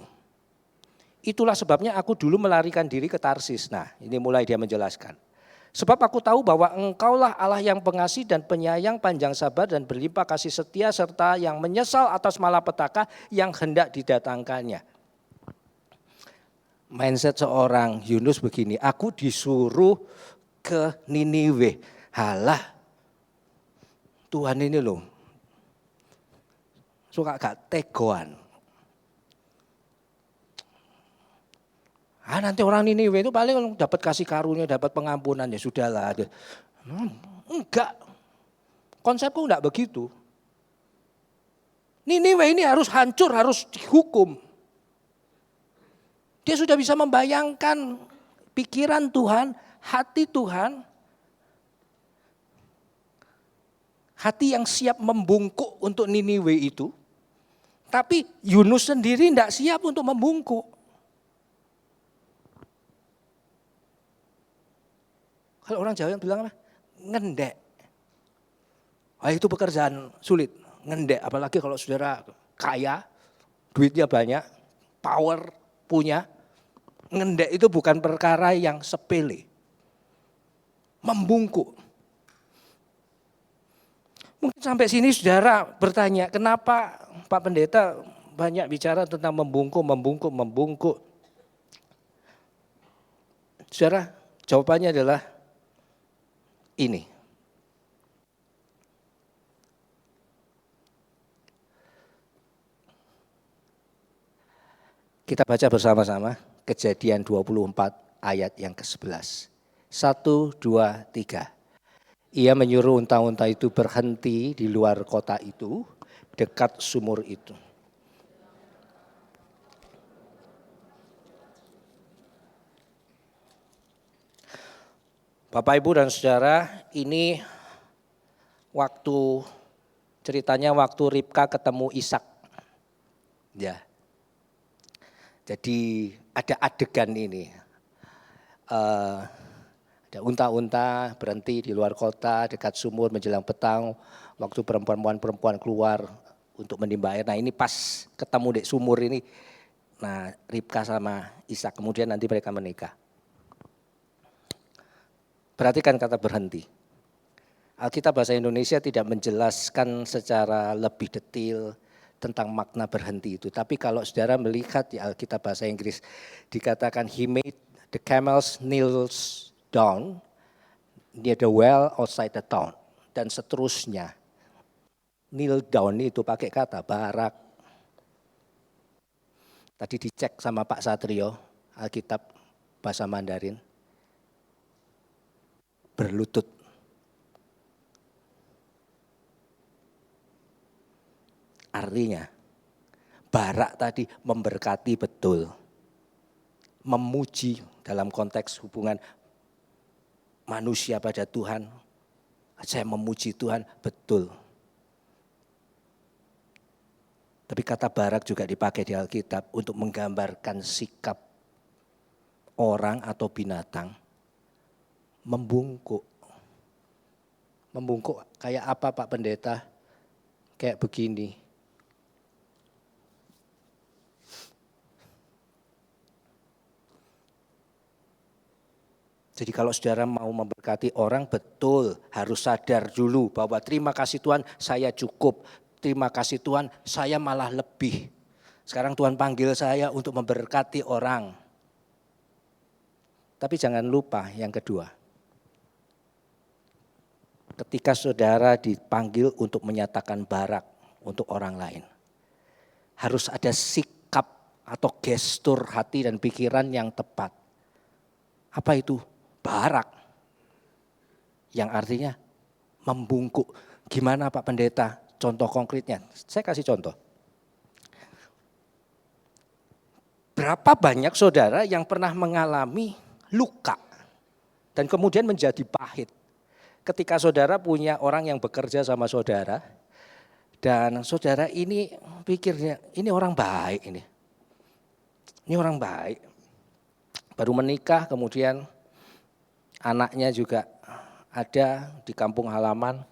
Itulah sebabnya aku dulu melarikan diri ke Tarsis. Nah, ini mulai dia menjelaskan. Sebab aku tahu bahwa Engkaulah Allah yang pengasih dan penyayang, panjang sabar dan berlimpah kasih setia, serta yang menyesal atas malapetaka yang hendak didatangkannya. Mindset seorang Yunus begini, aku disuruh ke Niniwe. Halah, Tuhan ini loh, suka gak tegoan. Nanti orang Niniwe itu paling dapat kasih karunia, dapat pengampunan, ya sudahlah. Enggak, konsepku enggak begitu. Niniwe ini harus hancur, harus dihukum. Dia sudah bisa membayangkan pikiran Tuhan, hati Tuhan. Hati yang siap membungkuk untuk Niniwe itu. Tapi Yunus sendiri enggak siap untuk membungkuk. Kalau orang Jawa yang bilang apa? Ngendek. Itu pekerjaan sulit, ngendek. Apalagi kalau saudara kaya, duitnya banyak, power punya. Ngendek itu bukan perkara yang sepele. Membungkuk. Mungkin sampai sini saudara bertanya, kenapa Pak Pendeta banyak bicara tentang membungkuk. Saudara, jawabannya adalah ini. Kita baca bersama-sama Kejadian 24 ayat yang ke-11. 1, 2, 3. Ia menyuruh unta-unta itu berhenti di luar kota itu, dekat sumur itu. Bapak, Ibu, dan saudara, ini ceritanya waktu Ribka ketemu Ishak. Ya. Jadi ada adegan ini. Ada unta-unta berhenti di luar kota dekat sumur menjelang petang. Waktu perempuan-perempuan keluar untuk menimba air. Nah ini pas ketemu di sumur ini. Nah Ribka sama Ishak, kemudian nanti mereka menikah. Perhatikan kata berhenti. Alkitab bahasa Indonesia tidak menjelaskan secara lebih detail tentang makna berhenti itu. Tapi kalau saudara melihat di Alkitab bahasa Inggris dikatakan he made the camels kneel down near the well outside the town. Dan seterusnya. Kneel down itu pakai kata barak. Tadi dicek sama Pak Satrio, Alkitab bahasa Mandarin. Berlutut. Artinya, barak tadi memberkati betul. Memuji dalam konteks hubungan manusia pada Tuhan. Saya memuji Tuhan betul. Tapi kata barak juga dipakai di Alkitab untuk menggambarkan sikap orang atau binatang. Membungkuk. Membungkuk kayak apa Pak Pendeta? Kayak begini. Jadi kalau saudara mau memberkati orang betul harus sadar dulu bahwa terima kasih Tuhan saya cukup. Terima kasih Tuhan, saya malah lebih. Sekarang Tuhan panggil saya untuk memberkati orang. Tapi jangan lupa yang kedua. Ketika saudara dipanggil untuk menyatakan barak untuk orang lain. Harus ada sikap atau gestur hati dan pikiran yang tepat. Apa itu? Barak. Yang artinya membungkuk. Gimana Pak Pendeta? Contoh konkretnya, saya kasih contoh. Berapa banyak saudara yang pernah mengalami luka dan kemudian menjadi pahit. Ketika saudara punya orang yang bekerja sama saudara dan saudara ini pikirnya ini orang baik ini. Ini orang baik. Baru menikah kemudian anaknya juga ada di kampung halaman.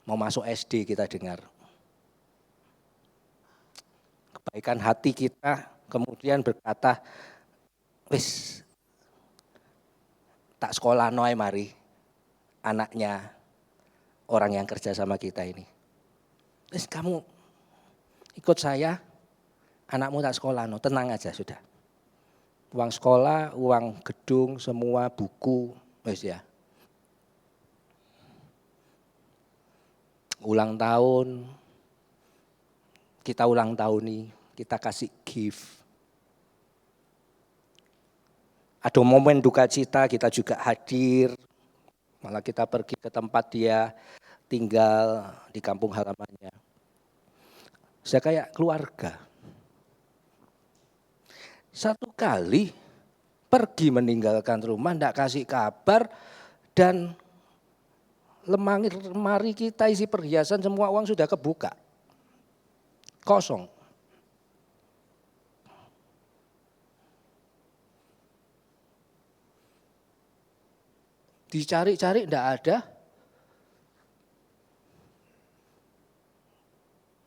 Mau masuk SD kita dengar. Kebaikan hati kita kemudian berkata, wis tak sekolah noy mari anaknya orang yang kerja sama kita ini. Wis kamu ikut saya, anakmu tak sekolah no, tenang aja sudah. Uang sekolah, uang gedung, semua buku, wis ya. Ulang tahun, kita ulang tahun nih, kita kasih gift. Ada momen duka cita kita juga hadir, malah kita pergi ke tempat dia tinggal di kampung halamannya. Saya kayak keluarga. Satu kali pergi meninggalkan rumah, enggak kasih kabar dan lemari kita isi perhiasan semua uang sudah kebuka. Kosong. Dicari-cari enggak ada.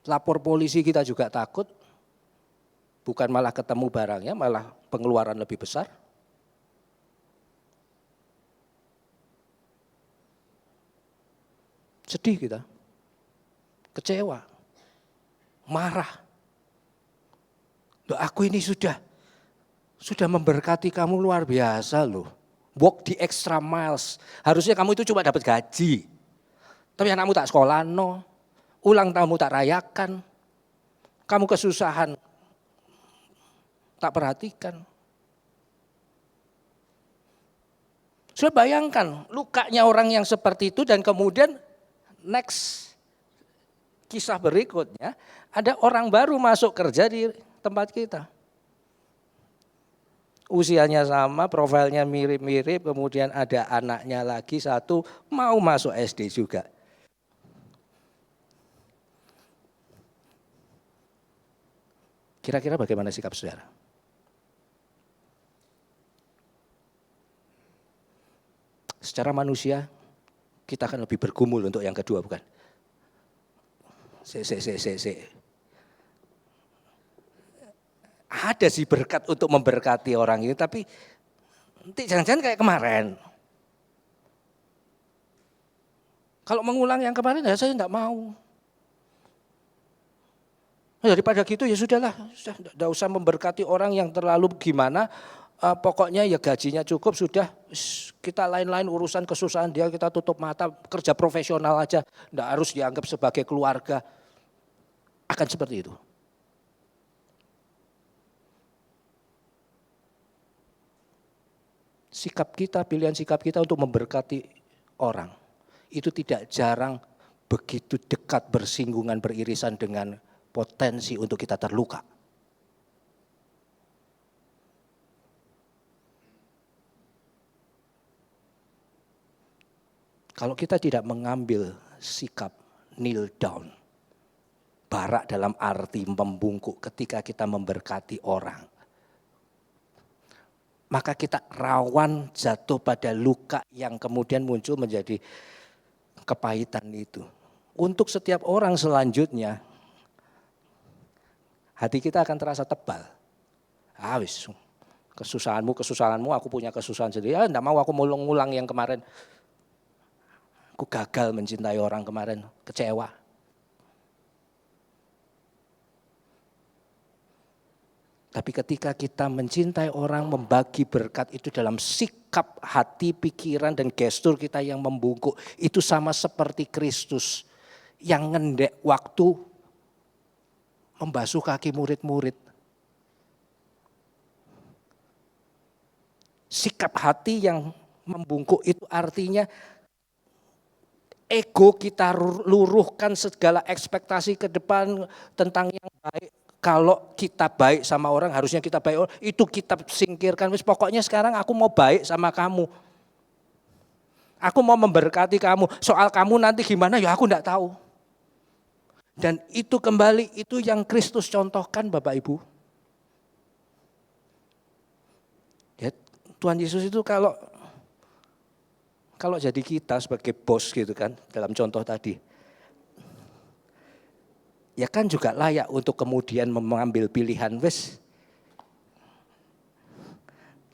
Lapor polisi kita juga takut. Bukan malah ketemu barangnya, malah pengeluaran lebih besar. Sedih kita, kecewa, marah. Loh, aku ini sudah memberkati kamu luar biasa loh. Walk the extra miles. Harusnya kamu itu cuma dapat gaji. Tapi anakmu tak sekolah no. Ulang tahunmu tak rayakan. Kamu kesusahan. Tak perhatikan. Sudah bayangkan lukanya orang yang seperti itu dan kemudian next kisah berikutnya ada orang baru masuk kerja di tempat kita. Usianya sama, profilnya mirip-mirip, kemudian ada anaknya lagi satu mau masuk SD juga. Kira-kira bagaimana sikap saudara? Secara manusia kita akan lebih bergumul untuk yang kedua bukan? Sik. Ada sih berkat untuk memberkati orang ini, tapi nanti jangan-jangan kayak kemarin. Kalau mengulang yang kemarin ya saya enggak mau. Daripada gitu ya sudahlah, enggak usah memberkati orang yang terlalu gimana. Pokoknya ya gajinya cukup sudah, kita lain-lain urusan kesusahan dia kita tutup mata, kerja profesional aja, enggak harus dianggap sebagai keluarga. Akan seperti itu. Pilihan sikap kita untuk memberkati orang, itu tidak jarang begitu dekat bersinggungan, beririsan dengan potensi untuk kita terluka. Kalau kita tidak mengambil sikap kneel down, barak dalam arti membungkuk ketika kita memberkati orang, maka kita rawan jatuh pada luka yang kemudian muncul menjadi kepahitan itu. Untuk setiap orang selanjutnya, hati kita akan terasa tebal. Wis, kesusahanmu, aku punya kesusahan sendiri. Enggak mau aku ngulang yang kemarin. Aku gagal mencintai orang kemarin, kecewa. Tapi ketika kita mencintai orang, membagi berkat itu dalam sikap hati, pikiran, dan gestur kita yang membungkuk. Itu sama seperti Kristus yang ngendek waktu membasuh kaki murid-murid. Sikap hati yang membungkuk itu artinya ego kita luruhkan segala ekspektasi ke depan tentang yang baik. Kalau kita baik sama orang, harusnya kita baik. Itu kita singkirkan. Pokoknya sekarang aku mau baik sama kamu. Aku mau memberkati kamu. Soal kamu nanti gimana ya aku enggak tahu. Dan itu kembali, itu yang Kristus contohkan Bapak Ibu. Ya, Tuhan Yesus itu kalau jadi kita sebagai bos gitu kan, dalam contoh tadi. Ya kan juga layak untuk kemudian mengambil pilihan,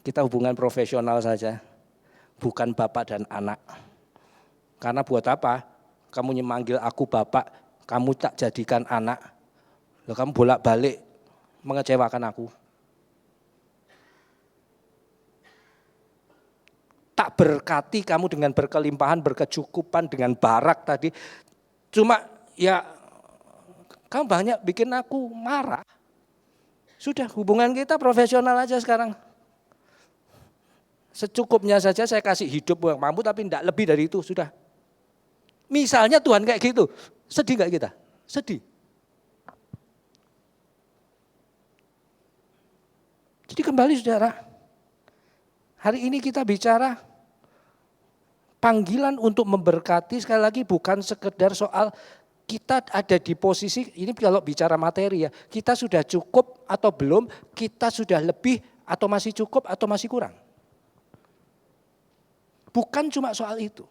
kita hubungan profesional saja, bukan bapak dan anak. Karena buat apa kamu memanggil aku bapak, kamu tak jadikan anak, lalu kamu bolak-balik mengecewakan aku. Tak berkati kamu dengan berkelimpahan, berkecukupan, dengan barak tadi, cuma ya kamu banyak bikin aku marah. Sudah, hubungan kita profesional aja sekarang. Secukupnya saja saya kasih hidup buat kamu, tapi tidak lebih dari itu, sudah. Misalnya Tuhan kayak gitu, sedih gak kita? Sedih. Jadi kembali saudara, hari ini kita bicara panggilan untuk memberkati, sekali lagi bukan sekedar soal kita ada di posisi, ini kalau bicara materi ya, kita sudah cukup atau belum, kita sudah lebih atau masih cukup atau masih kurang. Bukan cuma soal itu.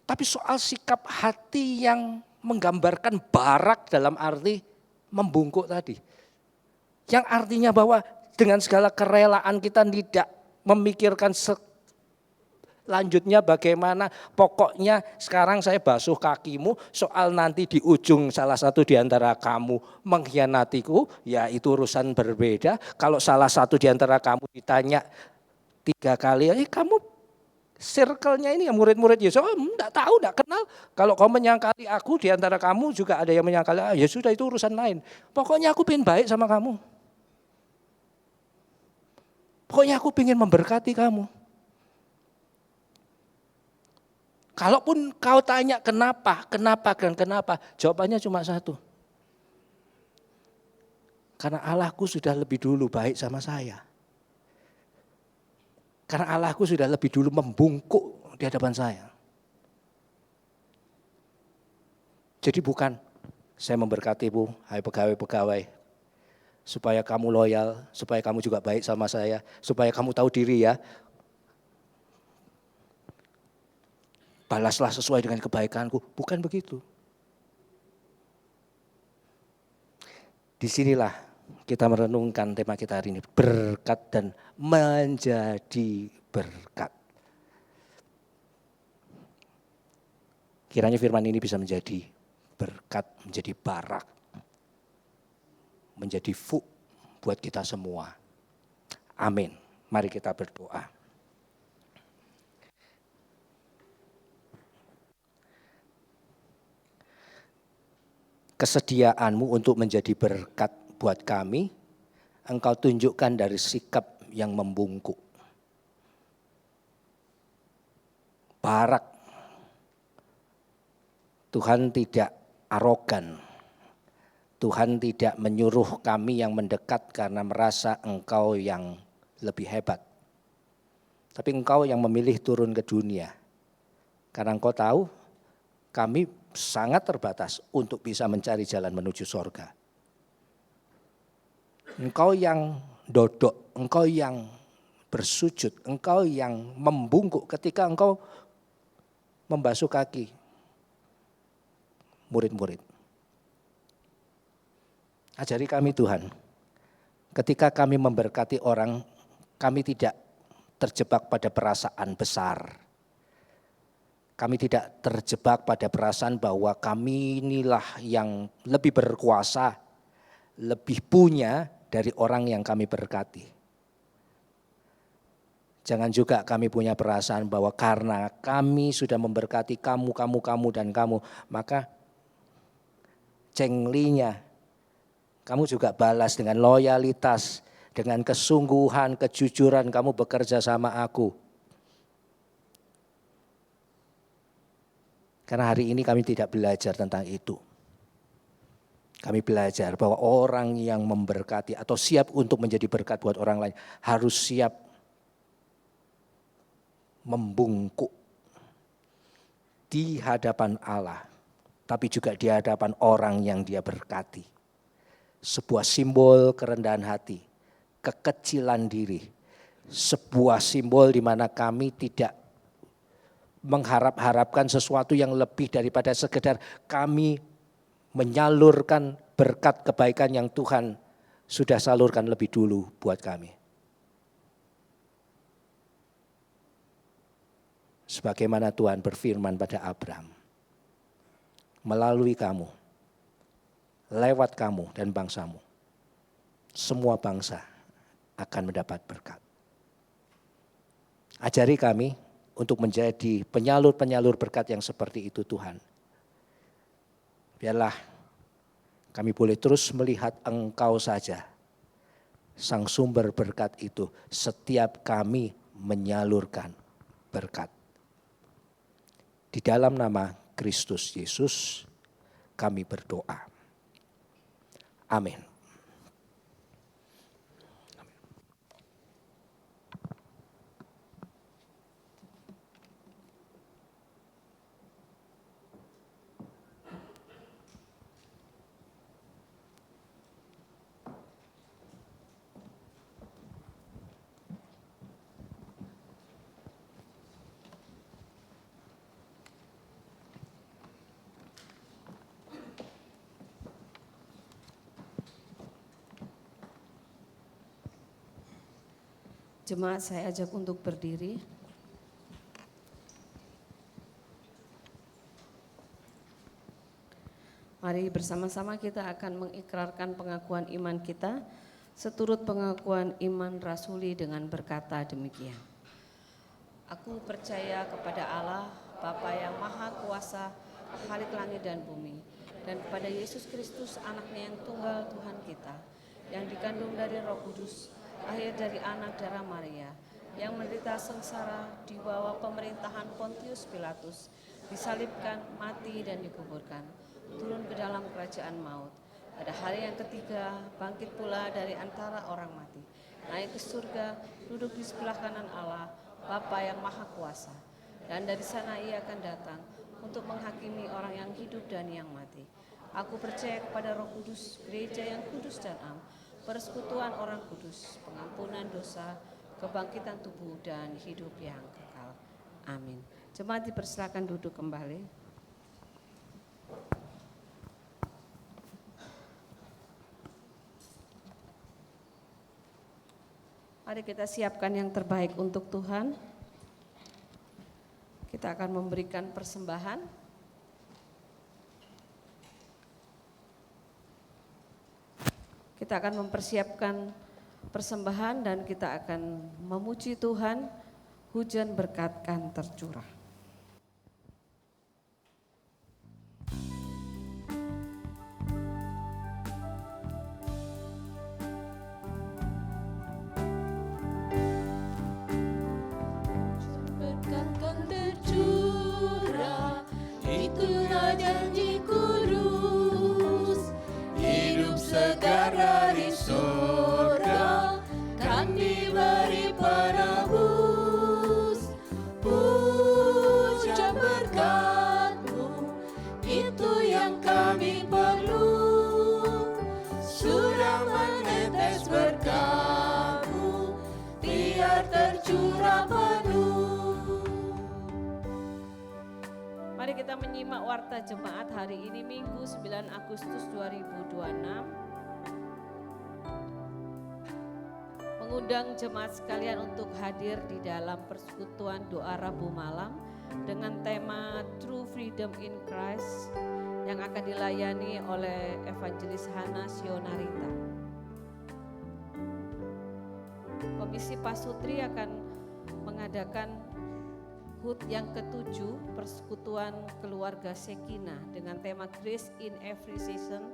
Tapi soal sikap hati yang menggambarkan barak dalam arti membungkuk tadi. Yang artinya bahwa dengan segala kerelaan kita tidak memikirkan lanjutnya bagaimana, pokoknya sekarang saya basuh kakimu, soal nanti di ujung salah satu di antara kamu mengkhianatiku, ya itu urusan berbeda. Kalau salah satu di antara kamu ditanya 3 kali, kamu circle-nya ini ya murid-murid Yesus, enggak tahu, enggak kenal. Kalau kau menyangkali aku, di antara kamu juga ada yang menyangkali, ya sudah itu urusan lain. Pokoknya aku pengen baik sama kamu. Pokoknya aku pengen memberkati kamu. Kalaupun kau tanya kenapa, jawabannya cuma satu. Karena Allahku sudah lebih dulu baik sama saya. Karena Allahku sudah lebih dulu membungkuk di hadapan saya. Jadi bukan saya memberkatimu, hai pegawai-pegawai, supaya kamu loyal, supaya kamu juga baik sama saya, supaya kamu tahu diri ya. Balaslah sesuai dengan kebaikanku, bukan begitu. Disinilah kita merenungkan tema kita hari ini, berkat dan menjadi berkat. Kiranya firman ini bisa menjadi berkat, menjadi barak, menjadi buat kita semua. Amin. Mari kita berdoa. Kesediaanmu untuk menjadi berkat buat kami, Engkau tunjukkan dari sikap yang membungkuk. Barak. Tuhan tidak arogan. Tuhan tidak menyuruh kami yang mendekat karena merasa Engkau yang lebih hebat. Tapi Engkau yang memilih turun ke dunia. Karena Engkau tahu kami sangat terbatas untuk bisa mencari jalan menuju sorga. Engkau yang dodok, Engkau yang bersujud, Engkau yang membungkuk ketika Engkau membasuh kaki murid-murid. Ajari kami Tuhan, ketika kami memberkati orang, kami tidak terjebak pada perasaan besar. Kami tidak terjebak pada perasaan bahwa kami inilah yang lebih berkuasa, lebih punya dari orang yang kami berkati. Jangan juga kami punya perasaan bahwa karena kami sudah memberkati kamu, dan kamu, maka cenglinya kamu juga balas dengan loyalitas, dengan kesungguhan, kejujuran kamu bekerja sama aku. Karena hari ini kami tidak belajar tentang itu. Kami belajar bahwa orang yang memberkati atau siap untuk menjadi berkat buat orang lain harus siap membungkuk di hadapan Allah, tapi juga di hadapan orang yang dia berkati. Sebuah simbol kerendahan hati, kekecilan diri, sebuah simbol di mana kami tidak mengharap-harapkan sesuatu yang lebih daripada sekedar kami menyalurkan berkat kebaikan yang Tuhan sudah salurkan lebih dulu buat kami. Sebagaimana Tuhan berfirman pada Abraham, melalui kamu, lewat kamu dan bangsamu, semua bangsa akan mendapat berkat. Ajari kami untuk menjadi penyalur-penyalur berkat yang seperti itu Tuhan. Biarlah kami boleh terus melihat Engkau saja, sang sumber berkat itu setiap kami menyalurkan berkat. Di dalam nama Kristus Yesus kami berdoa. Amin. Jemaat saya ajak untuk berdiri. Mari bersama-sama kita akan mengikrarkan pengakuan iman kita seturut pengakuan iman rasuli dengan berkata demikian. Aku percaya kepada Allah, Bapa yang Maha Kuasa, Khalik langit dan bumi, dan kepada Yesus Kristus anaknya yang tunggal Tuhan kita, yang dikandung dari Roh Kudus, lahir dari anak darah Maria, yang menderita sengsara di bawah pemerintahan Pontius Pilatus, disalibkan, mati dan dikuburkan, turun ke dalam kerajaan maut. Pada hari yang ketiga bangkit pula dari antara orang mati, naik ke surga, duduk di sebelah kanan Allah, Bapa yang Maha Kuasa. Dan dari sana ia akan datang untuk menghakimi orang yang hidup dan yang mati. Aku percaya kepada Roh Kudus, gereja yang kudus dan am, persekutuan orang kudus, pengampunan dosa, kebangkitan tubuh dan hidup yang kekal. Amin. Jemaat dipersilakan duduk kembali. Mari kita siapkan yang terbaik untuk Tuhan. Kita akan memberikan persembahan. Kita akan mempersiapkan persembahan dan kita akan memuji Tuhan. Hujan berkat kan tercurah. Berkat kan tercurah, itulah janji kudus. Hidup segar dari surga kan diberi penebus. Hujan berkat-Mu, itu yang kami perlu. Sudah menetes berkat-Mu, biar tercurah penuh. Mari kita menyimak warta jemaat hari ini Minggu 9 Agustus 2026. Mengundang jemaat sekalian untuk hadir di dalam persekutuan doa Rabu malam dengan tema True Freedom in Christ yang akan dilayani oleh Evangelis Hana Sionarita. Komisi Pasutri akan mengadakan HUT yang ke-7 Persekutuan Keluarga Sekina dengan tema Grace in Every Season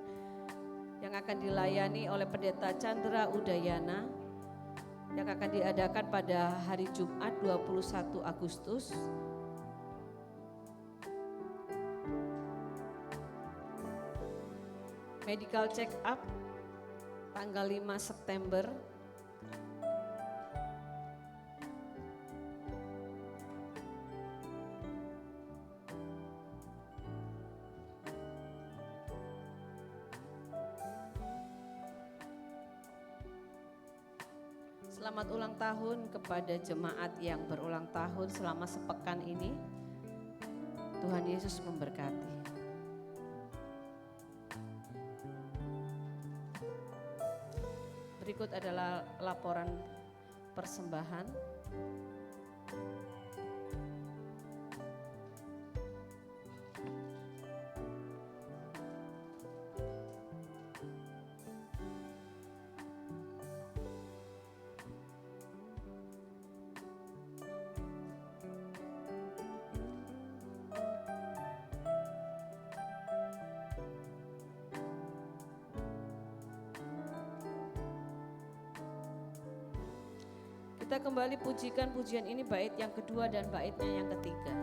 yang akan dilayani oleh Pendeta Chandra Udayana yang akan diadakan pada hari Jumat 21 Agustus. Medical check up tanggal 5 September. Selamat ulang tahun kepada jemaat yang berulang tahun selama sepekan ini. Tuhan Yesus memberkati. Berikut adalah laporan persembahan. Kita kembali pujikan pujian ini bait yang kedua dan baitnya yang ketiga.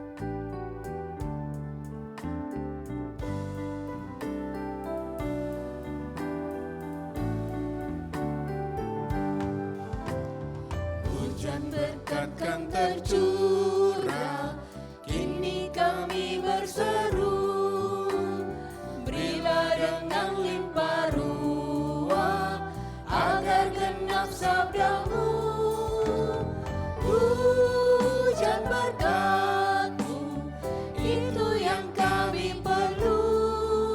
Hujan berkat kan tercurah, kini kami berseru. Berilah dengan limpah ruah, agar genap sabda-Mu. Hujan berkat-Mu, itu yang kami perlu.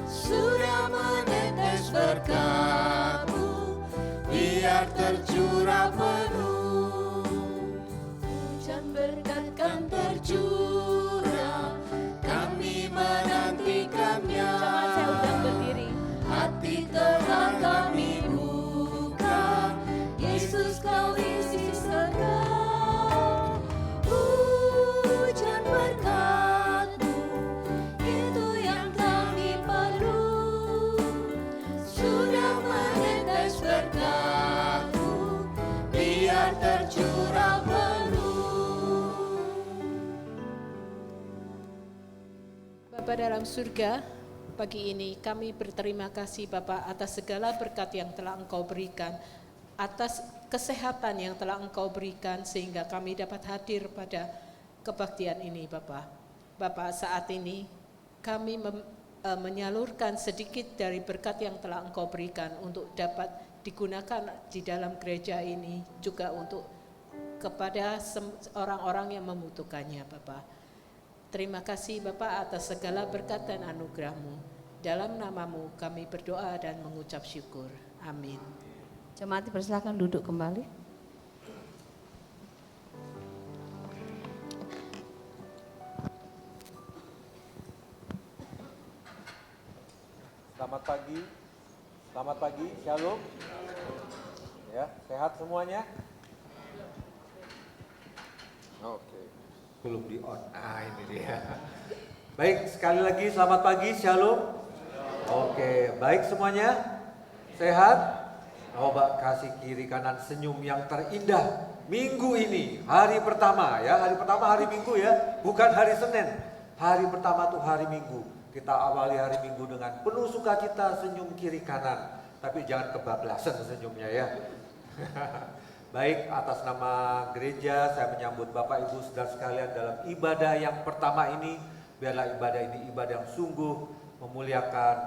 Sudah menetes berkat-Mu, biar tercurah penuh. Hujan berkat kan tercurah, kami menantikannya. Jemaat saya undang berdiri. Hati telah kami buka, Yesus kau isi segala. Hujan berkat-Mu, itu yang kami perlu. Sudah menetes berkat-Mu, biar tercurah penuh. Bapa dalam surga, pagi ini kami berterima kasih Bapa atas segala berkat yang telah Engkau berikan, atas kesehatan yang telah Engkau berikan sehingga kami dapat hadir pada kebaktian ini Bapa. Bapa, saat ini kami menyalurkan sedikit dari berkat yang telah Engkau berikan untuk dapat digunakan di dalam gereja ini, juga untuk kepada orang-orang yang membutuhkannya Bapa. Terima kasih Bapa atas segala berkat dan anugerah-Mu. Dalam nama-Mu kami berdoa dan mengucap syukur. Amin. Jemaat dipersilakan duduk kembali. Selamat pagi. Selamat pagi, Shalom. Ya, sehat semuanya? Oke. Belum di on. Nah, ini dia. Baik, sekali lagi selamat pagi, Shalom. Oke, baik semuanya? Sehat? Coba kasih kiri kanan senyum yang terindah. Minggu ini, hari pertama ya, hari pertama hari Minggu ya, bukan hari Senin. Hari pertama tuh hari Minggu. Kita awali hari Minggu dengan penuh sukacita, senyum kiri kanan. Tapi jangan kebablasan senyumnya ya. Baik, atas nama gereja saya menyambut Bapak Ibu Saudara sekalian dalam ibadah yang pertama ini. Biarlah ibadah ini ibadah yang sungguh memuliakan,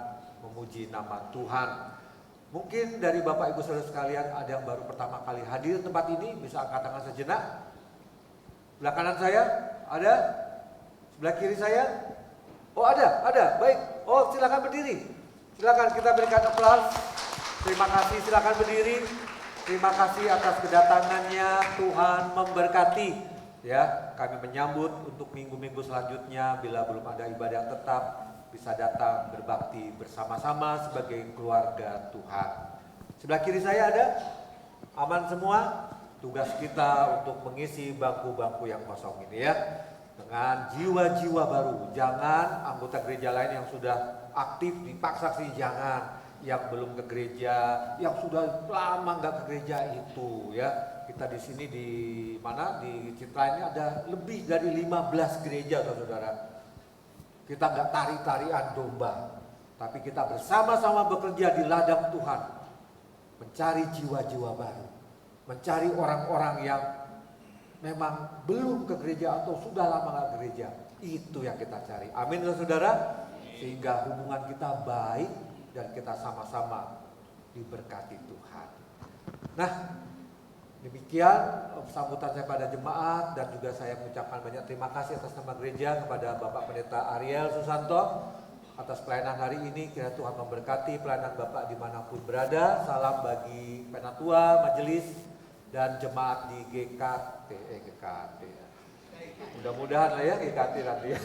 memuji nama Tuhan. Mungkin dari Bapak Ibu Saudara sekalian ada yang baru pertama kali hadir tempat ini, bisa angkat tangan sejenak. Sebelah kanan saya ada? Sebelah kiri saya? Oh ada, baik. Oh silakan berdiri. Silakan kita berikan aplaus. Terima kasih, silakan berdiri. Terima kasih atas kedatangannya, Tuhan memberkati. Ya, kami menyambut untuk minggu-minggu selanjutnya bila belum ada ibadah yang tetap bisa datang berbakti bersama-sama sebagai keluarga Tuhan. Sebelah kiri saya ada? Aman semua? Tugas kita untuk mengisi bangku-bangku yang kosong ini ya. Dengan jiwa-jiwa baru. Jangan anggota gereja lain yang sudah aktif dipaksa sih, jangan. Yang belum ke gereja, yang sudah lama nggak ke gereja itu ya. Kita di sini di mana di Citra ini ada lebih dari 15 gereja saudara. Kita nggak tari-tarian domba, tapi kita bersama-sama bekerja di ladang Tuhan, mencari jiwa-jiwa baru, mencari orang-orang yang memang belum ke gereja atau sudah lama nggak ke gereja. Itu yang kita cari. Amin saudara. Sehingga hubungan kita baik dan kita sama-sama diberkati Tuhan. Nah, demikian sambutan saya pada jemaat dan juga saya mengucapkan banyak terima kasih atas nama gereja kepada Bapak Pendeta Ariel Susanto atas pelayanan hari ini. Kiranya Tuhan memberkati pelayanan Bapak dimanapun berada. Salam bagi penatua, majelis dan jemaat di GKT. Mudah-mudahan lah ya GKT nanti ya.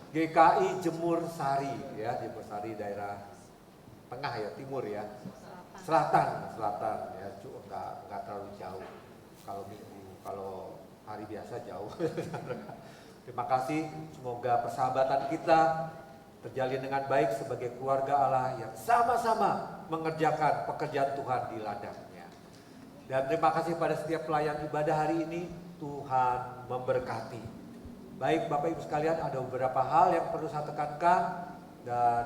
GKI Jemur Sari ya, Jemur Sari daerah tengah ya, timur ya. Selatan ya, enggak terlalu jauh. Kalau minggu, kalau hari biasa jauh. Terima kasih, semoga persahabatan kita terjalin dengan baik sebagai keluarga Allah yang sama-sama mengerjakan pekerjaan Tuhan di ladangnya. Dan terima kasih pada setiap pelayan ibadah hari ini, Tuhan memberkati. Baik Bapak Ibu sekalian, ada beberapa hal yang perlu saya tekankan dan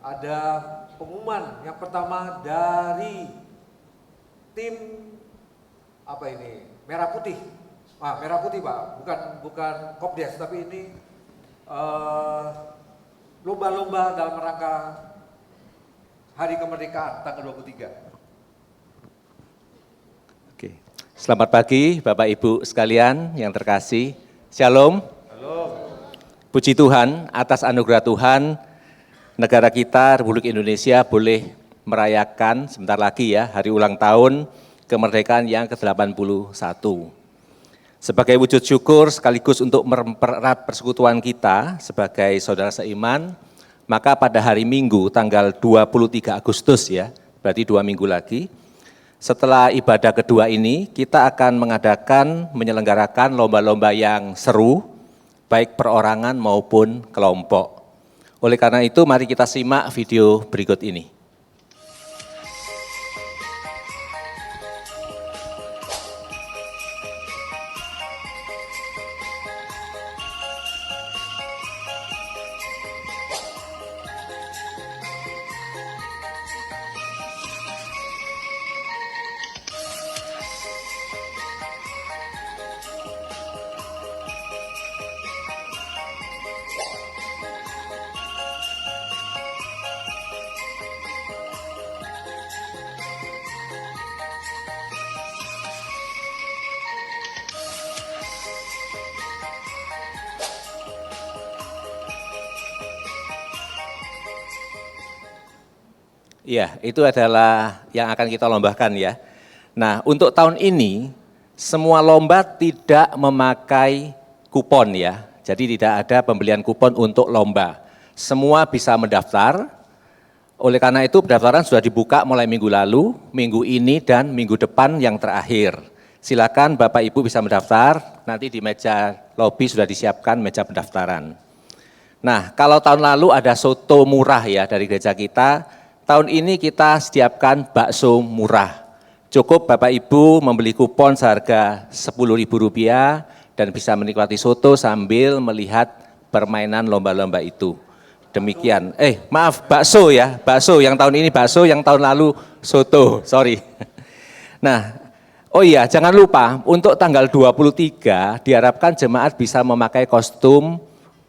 ada pengumuman. Yang pertama dari tim apa ini? Merah Putih. Merah Putih Pak, bukan Kopdes, tapi ini lomba-lomba dalam rangka Hari Kemerdekaan tanggal 23. Oke. Selamat pagi Bapak Ibu sekalian yang terkasih. Shalom. Puji Tuhan atas anugerah Tuhan, negara kita Republik Indonesia boleh merayakan sebentar lagi ya hari ulang tahun kemerdekaan yang ke-81. Sebagai wujud syukur sekaligus untuk mempererat persekutuan kita sebagai saudara seiman, maka pada hari Minggu tanggal 23 Agustus ya, berarti 2 minggu lagi, setelah ibadah kedua ini kita akan menyelenggarakan lomba-lomba yang seru, baik perorangan maupun kelompok. Oleh karena itu mari kita simak video berikut ini. Iya, itu adalah yang akan kita lombakan ya. Nah, untuk tahun ini semua lomba tidak memakai kupon ya. Jadi tidak ada pembelian kupon untuk lomba. Semua bisa mendaftar Oleh karena itu pendaftaran sudah dibuka mulai minggu lalu, minggu ini dan minggu depan yang terakhir. Silakan Bapak Ibu bisa mendaftar, nanti di meja lobi sudah disiapkan meja pendaftaran. Nah, kalau tahun lalu ada soto murah ya dari gereja kita, tahun ini kita sediakan bakso murah. Cukup Bapak Ibu membeli kupon seharga Rp10.000 dan bisa menikmati soto sambil melihat permainan lomba-lomba itu. Demikian, maaf bakso ya, bakso yang tahun ini bakso, yang tahun lalu soto, sorry. Nah, oh iya jangan lupa untuk tanggal 23 diharapkan jemaat bisa memakai kostum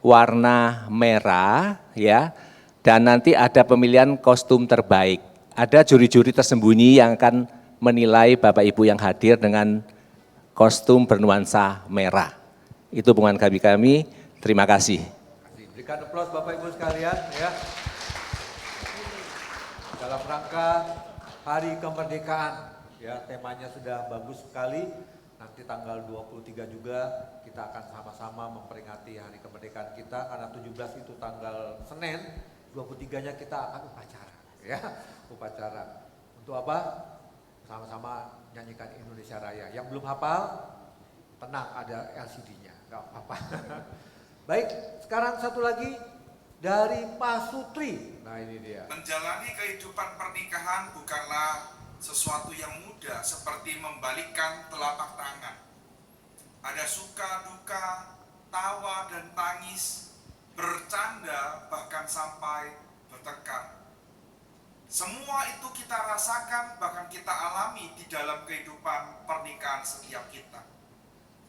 warna merah ya, dan nanti ada pemilihan kostum terbaik. Ada juri-juri tersembunyi yang akan menilai Bapak Ibu yang hadir dengan kostum bernuansa merah. Itu hubungan kami, terima kasih. Berikan aplaus Bapak Ibu sekalian ya. Dalam rangka Hari Kemerdekaan ya, temanya sudah bagus sekali. Nanti tanggal 23 juga kita akan sama-sama memperingati Hari Kemerdekaan kita, karena 17 itu tanggal Senin, 23-nya kita akan upacara ya. Upacara. Untuk apa? Sama-sama nyanyikan Indonesia Raya. Yang belum hafal, tenang ada LCD-nya, enggak apa-apa. Baik, sekarang satu lagi dari Pak Sutri. Nah ini dia. Menjalani kehidupan pernikahan bukanlah sesuatu yang mudah seperti membalikkan telapak tangan. Ada suka, duka, tawa dan tangis, bercanda bahkan sampai bertengkar. Semua itu kita rasakan, bahkan kita alami di dalam kehidupan pernikahan setiap kita.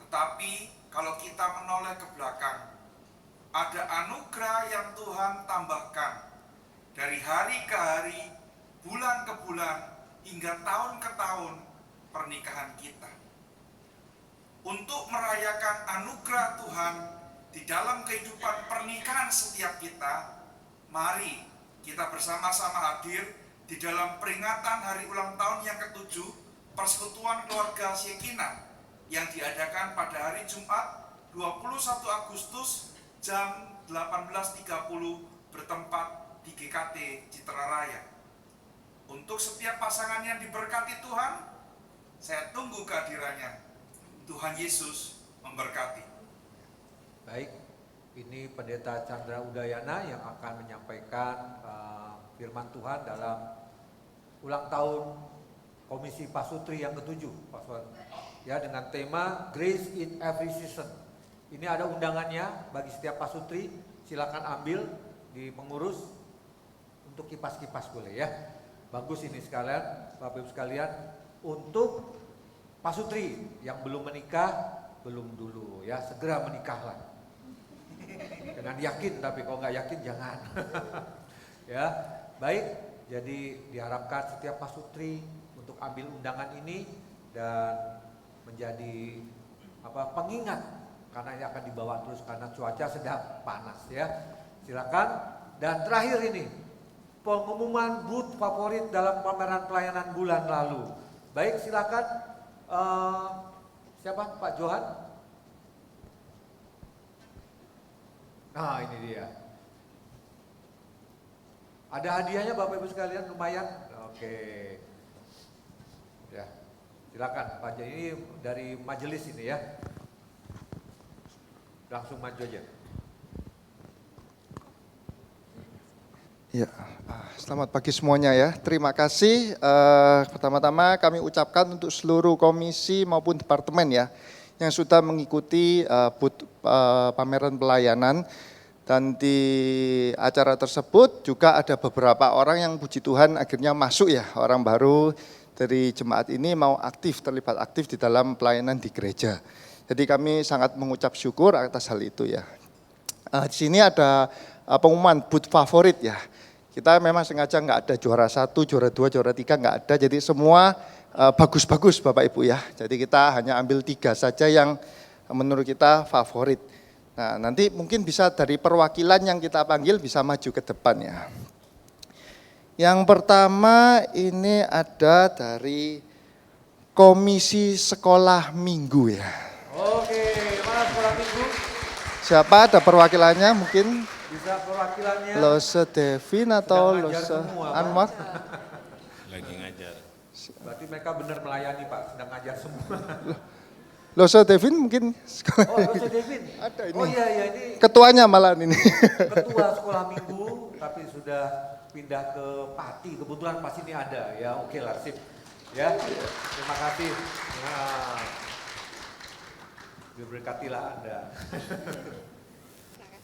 Tetapi kalau kita menoleh ke belakang, ada anugerah yang Tuhan tambahkan dari hari ke hari, bulan ke bulan, hingga tahun ke tahun pernikahan kita. Untuk merayakan anugerah Tuhan di dalam kehidupan pernikahan setiap kita, mari kita bersama-sama hadir di dalam peringatan hari ulang tahun yang ke-7 Persekutuan Keluarga Shekinah yang diadakan pada hari Jumat 21 Agustus jam 18.30 bertempat di GKT Citra Raya. Untuk setiap pasangan yang diberkati Tuhan, saya tunggu kehadirannya. Tuhan Yesus memberkati. Baik, ini Pendeta Chandra Udayana yang akan menyampaikan firman Tuhan dalam ulang tahun Komisi Pasutri yang ke-7, ya, dengan tema Grace in Every Season. Ini ada undangannya bagi setiap pasutri, silakan ambil di pengurus untuk kipas-kipas boleh ya. Bagus ini sekalian, Bapak Ibu sekalian, untuk pasutri yang belum menikah, belum dulu ya, segera menikahlah. Dengan yakin, tapi kalau nggak yakin jangan. Ya, baik, jadi diharapkan setiap pasutri untuk ambil undangan ini dan menjadi pengingat, karena ini akan dibawa terus karena cuaca sedang panas ya. Silakan. Dan terakhir ini pengumuman booth favorit dalam pameran pelayanan bulan lalu. Baik, silakan. Siapa? Pak Johan? Nah ini dia. Ada hadiahnya Bapak Ibu sekalian, lumayan. Oke. Ya, silakan Pak. Ini dari majelis ini ya. Langsung maju aja. Ya, selamat pagi semuanya ya. Terima kasih. Pertama-tama kami ucapkan untuk seluruh komisi maupun departemen ya yang sudah mengikuti pameran pelayanan, dan di acara tersebut juga ada beberapa orang yang puji Tuhan akhirnya masuk ya, orang baru dari jemaat ini mau terlibat aktif di dalam pelayanan di gereja. Jadi kami sangat mengucap syukur atas hal itu ya. Di sini ada pengumuman booth favorit ya. Kita memang sengaja nggak ada juara 1, juara 2, juara 3 nggak ada. Jadi semua bagus-bagus Bapak Ibu ya. Jadi kita hanya ambil 3 saja yang menurut kita favorit. Nah nanti mungkin bisa dari perwakilan yang kita panggil bisa maju ke depan ya. Yang pertama ini ada dari Komisi Sekolah Minggu ya. Oke, mana sekolah minggu? Siapa ada perwakilannya mungkin? Bisa perwakilannya. Lose Devin atau Sedang ngajar Lose semua, Pak. Anwar? Lagi ngajar. Berarti mereka benar melayani Pak, sedang ngajar semua. Lose Devin mungkin Oh, Lose Devin. Ada ini. Oh iya, ini ketuanya malah ini. ketua sekolah minggu, tapi sudah pindah ke Pati. Kebetulan pas ini ada, ya oke lah, sip. Ya, terima kasih. Nah, diberkatilah Anda.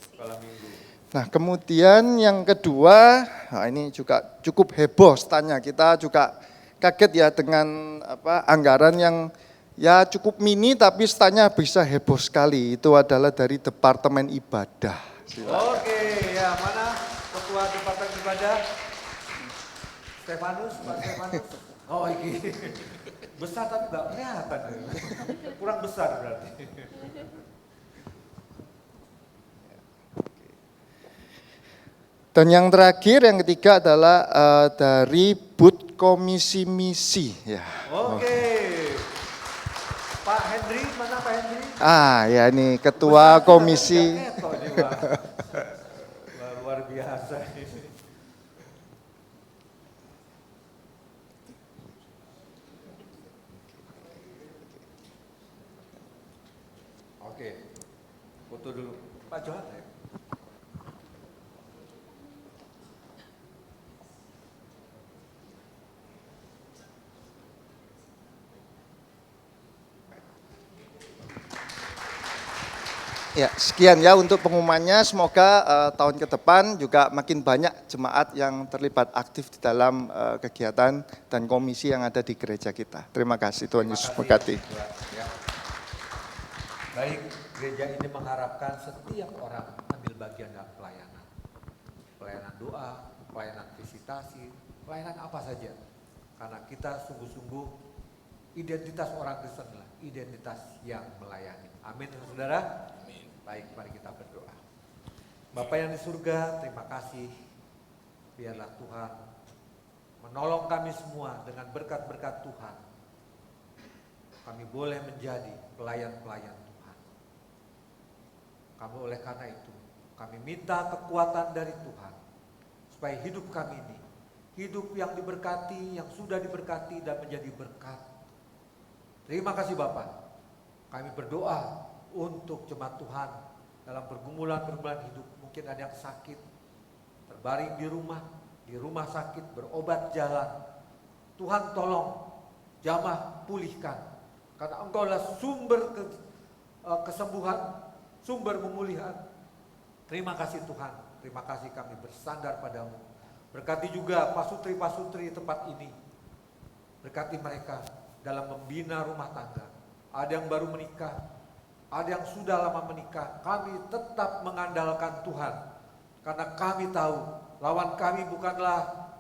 Sekolah minggu. Nah, kemudian yang kedua, nah ini juga cukup heboh stanya. Kita juga kaget ya dengan anggaran yang ya cukup mini tapi stanya bisa heboh sekali. Itu adalah dari Departemen Ibadah. Silakan. Oke, ya mana ketua Departemen Ibadah? Stefanus, Pak Stefanus. Oh ini besar tapi nggak kelihatan, kurang besar berarti. Dan yang terakhir, yang ketiga adalah dari Bud Komisi Misi. Ya. Oke, Pak Hendri, mana Pak Hendri? Ya ini Ketua Besar, Komisi. tapi nggak ketok nih, Pak. Luar biasa ini. Oke, foto dulu. Pak Johan ya? Ya, sekian ya untuk pengumumannya. Semoga tahun ke depan juga makin banyak jemaat yang terlibat aktif di dalam kegiatan dan komisi yang ada di gereja kita. Terima kasih, Tuhan Yesus memberkati. Ya. Baik, gereja ini mengharapkan setiap orang ambil bagian dalam pelayanan. Pelayanan doa, pelayanan visitasi, pelayanan apa saja. Karena kita sungguh-sungguh identitas orang Kristen lah, identitas yang melayani. Amin, saudara. Amin. Baik, mari kita berdoa. Bapa yang di surga, terima kasih. Biarlah Tuhan menolong kami semua dengan berkat-berkat Tuhan. Kami boleh menjadi pelayan-pelayan Tuhan. Kami oleh karena itu, kami minta kekuatan dari Tuhan. Supaya hidup kami ini, hidup yang diberkati, yang sudah diberkati dan menjadi berkat. Terima kasih Bapak. Kami berdoa untuk jemaat Tuhan dalam pergumulan-pergumulan hidup. Mungkin ada yang sakit, terbaring di rumah sakit, berobat jalan. Tuhan tolong, jamah pulihkan. Karena Engkau adalah sumber kesembuhan, sumber pemulihan. Terima kasih Tuhan, terima kasih kami bersandar padamu. Berkati juga pasutri-pasutri tempat ini. Berkati mereka dalam membina rumah tangga. Ada yang baru menikah, ada yang sudah lama menikah. Kami tetap mengandalkan Tuhan. Karena kami tahu lawan kami bukanlah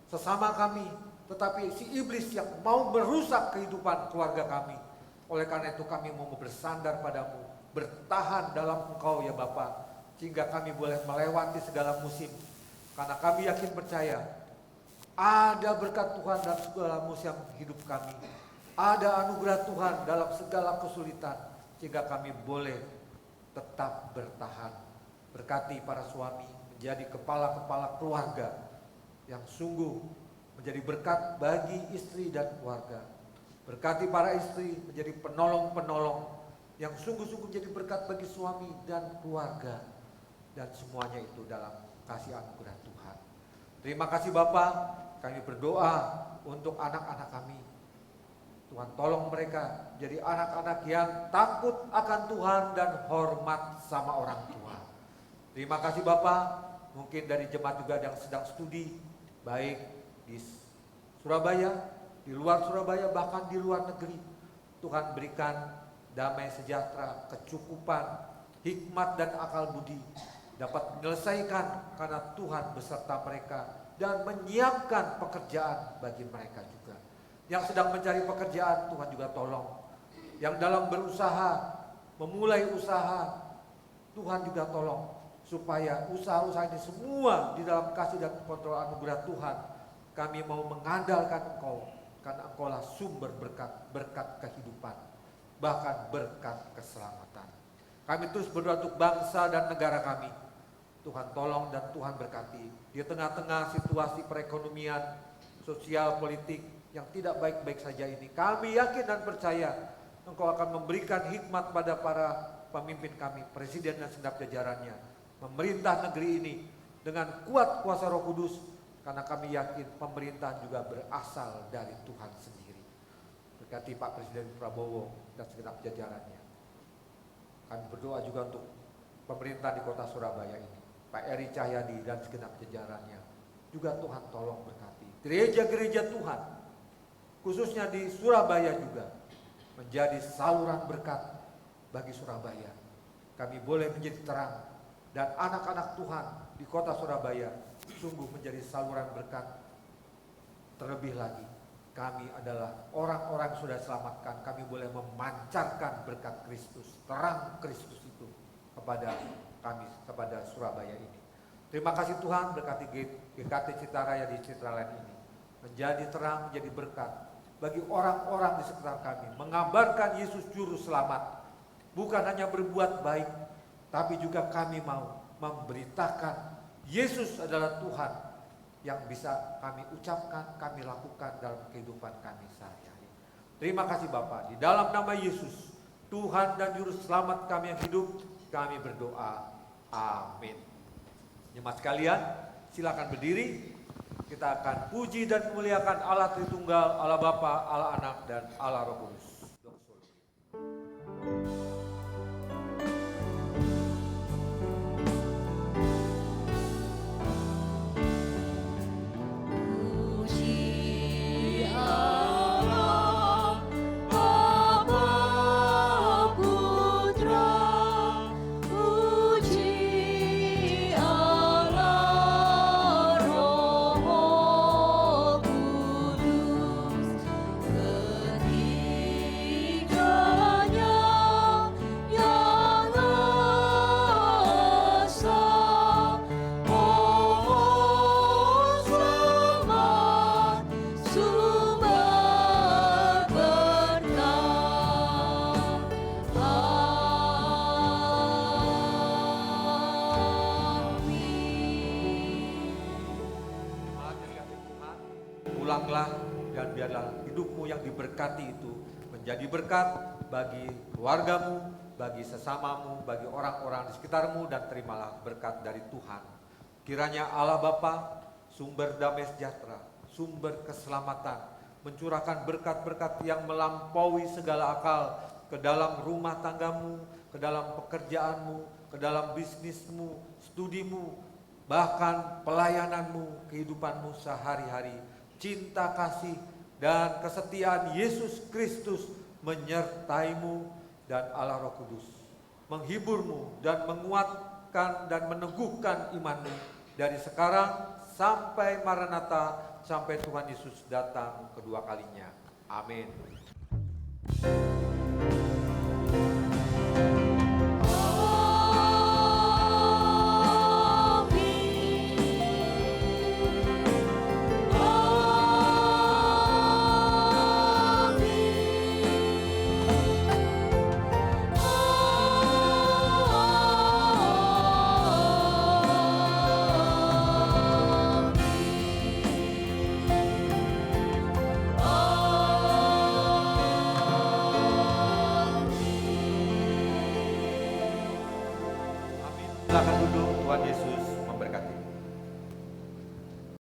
sesama kami, tetapi si iblis yang mau merusak kehidupan keluarga kami. Oleh karena itu kami mau bersandar padamu, bertahan dalam Engkau ya Bapa, sehingga kami boleh melewati segala musim. Karena kami yakin percaya, ada berkat Tuhan dalam segala musim hidup kami. Ada anugerah Tuhan dalam segala kesulitan, sehingga kami boleh tetap bertahan. Berkati para suami menjadi kepala-kepala keluarga yang sungguh menjadi berkat bagi istri dan keluarga. Berkati para istri menjadi penolong-penolong yang sungguh-sungguh menjadi berkat bagi suami dan keluarga. Dan semuanya itu dalam kasih anugerah Tuhan. Terima kasih Bapak, kami berdoa untuk anak-anak kami. Tuhan tolong mereka jadi anak-anak yang takut akan Tuhan dan hormat sama orang tua. Terima kasih Bapak, mungkin dari jemaat juga yang sedang studi, baik di Surabaya, di luar Surabaya, bahkan di luar negeri. Tuhan berikan damai sejahtera, kecukupan, hikmat dan akal budi, dapat menyelesaikan karena Tuhan beserta mereka dan menyiapkan pekerjaan bagi mereka juga. Yang sedang mencari pekerjaan, Tuhan juga tolong. Yang dalam berusaha, memulai usaha, Tuhan juga tolong. Supaya usaha-usaha ini semua di dalam kasih dan kontrol anugerah Tuhan. Kami mau mengandalkan Engkau, karena Engkau lah sumber berkat kehidupan, bahkan berkat keselamatan. Kami terus berdoa untuk bangsa dan negara kami. Tuhan tolong dan Tuhan berkati. Di tengah-tengah situasi perekonomian, sosial, politik yang tidak baik-baik saja ini, kami yakin dan percaya Engkau akan memberikan hikmat pada para pemimpin kami, Presiden dan segenap jajarannya, memerintah negeri ini dengan kuat kuasa Roh Kudus, karena kami yakin pemerintahan juga berasal dari Tuhan sendiri. Berkati Pak Presiden Prabowo dan segenap jajarannya. Kami berdoa juga untuk pemerintah di kota Surabaya ini, Pak Eri Cahyadi dan segenap jajarannya. Juga Tuhan tolong berkati. Gereja-gereja Tuhan, khususnya di Surabaya juga, menjadi saluran berkat bagi Surabaya. Kami boleh menjadi terang, dan anak-anak Tuhan di kota Surabaya sungguh menjadi saluran berkat. Terlebih lagi, kami adalah orang-orang yang sudah selamatkan. Kami boleh memancarkan berkat Kristus, terang Kristus itu kepada kami, kepada Surabaya ini. Terima kasih Tuhan, berkati GKT Citaraya di Citraland ini menjadi terang, menjadi berkat bagi orang-orang di sekitar kami, mengabarkan Yesus Juru Selamat. Bukan hanya berbuat baik, tapi juga kami mau memberitakan Yesus adalah Tuhan yang bisa kami ucapkan, kami lakukan dalam kehidupan kami sehari-hari. Terima kasih Bapa, di dalam nama Yesus, Tuhan dan Juru Selamat kami yang hidup, kami berdoa. Amin. Jemaat sekalian, silakan berdiri. Kita akan puji dan memuliakan Allah Tritunggal, Allah Bapa, Allah Anak, dan Allah Roh Kudus. Pulanglah dan biarlah hidupmu yang diberkati itu menjadi berkat bagi keluargamu, bagi sesamamu, bagi orang-orang di sekitarmu, dan terimalah berkat dari Tuhan. Kiranya Allah Bapa, sumber damai sejahtera, sumber keselamatan, mencurahkan berkat-berkat yang melampaui segala akal ke dalam rumah tanggamu, ke dalam pekerjaanmu, ke dalam bisnismu, studimu, bahkan pelayananmu, kehidupanmu sehari-hari. Cinta kasih dan kesetiaan Yesus Kristus menyertaimu, dan Allah Roh Kudus menghiburmu dan menguatkan dan meneguhkan imanmu dari sekarang sampai Maranatha, sampai Tuhan Yesus datang kedua kalinya. Amin. Silakan duduk, Tuhan Yesus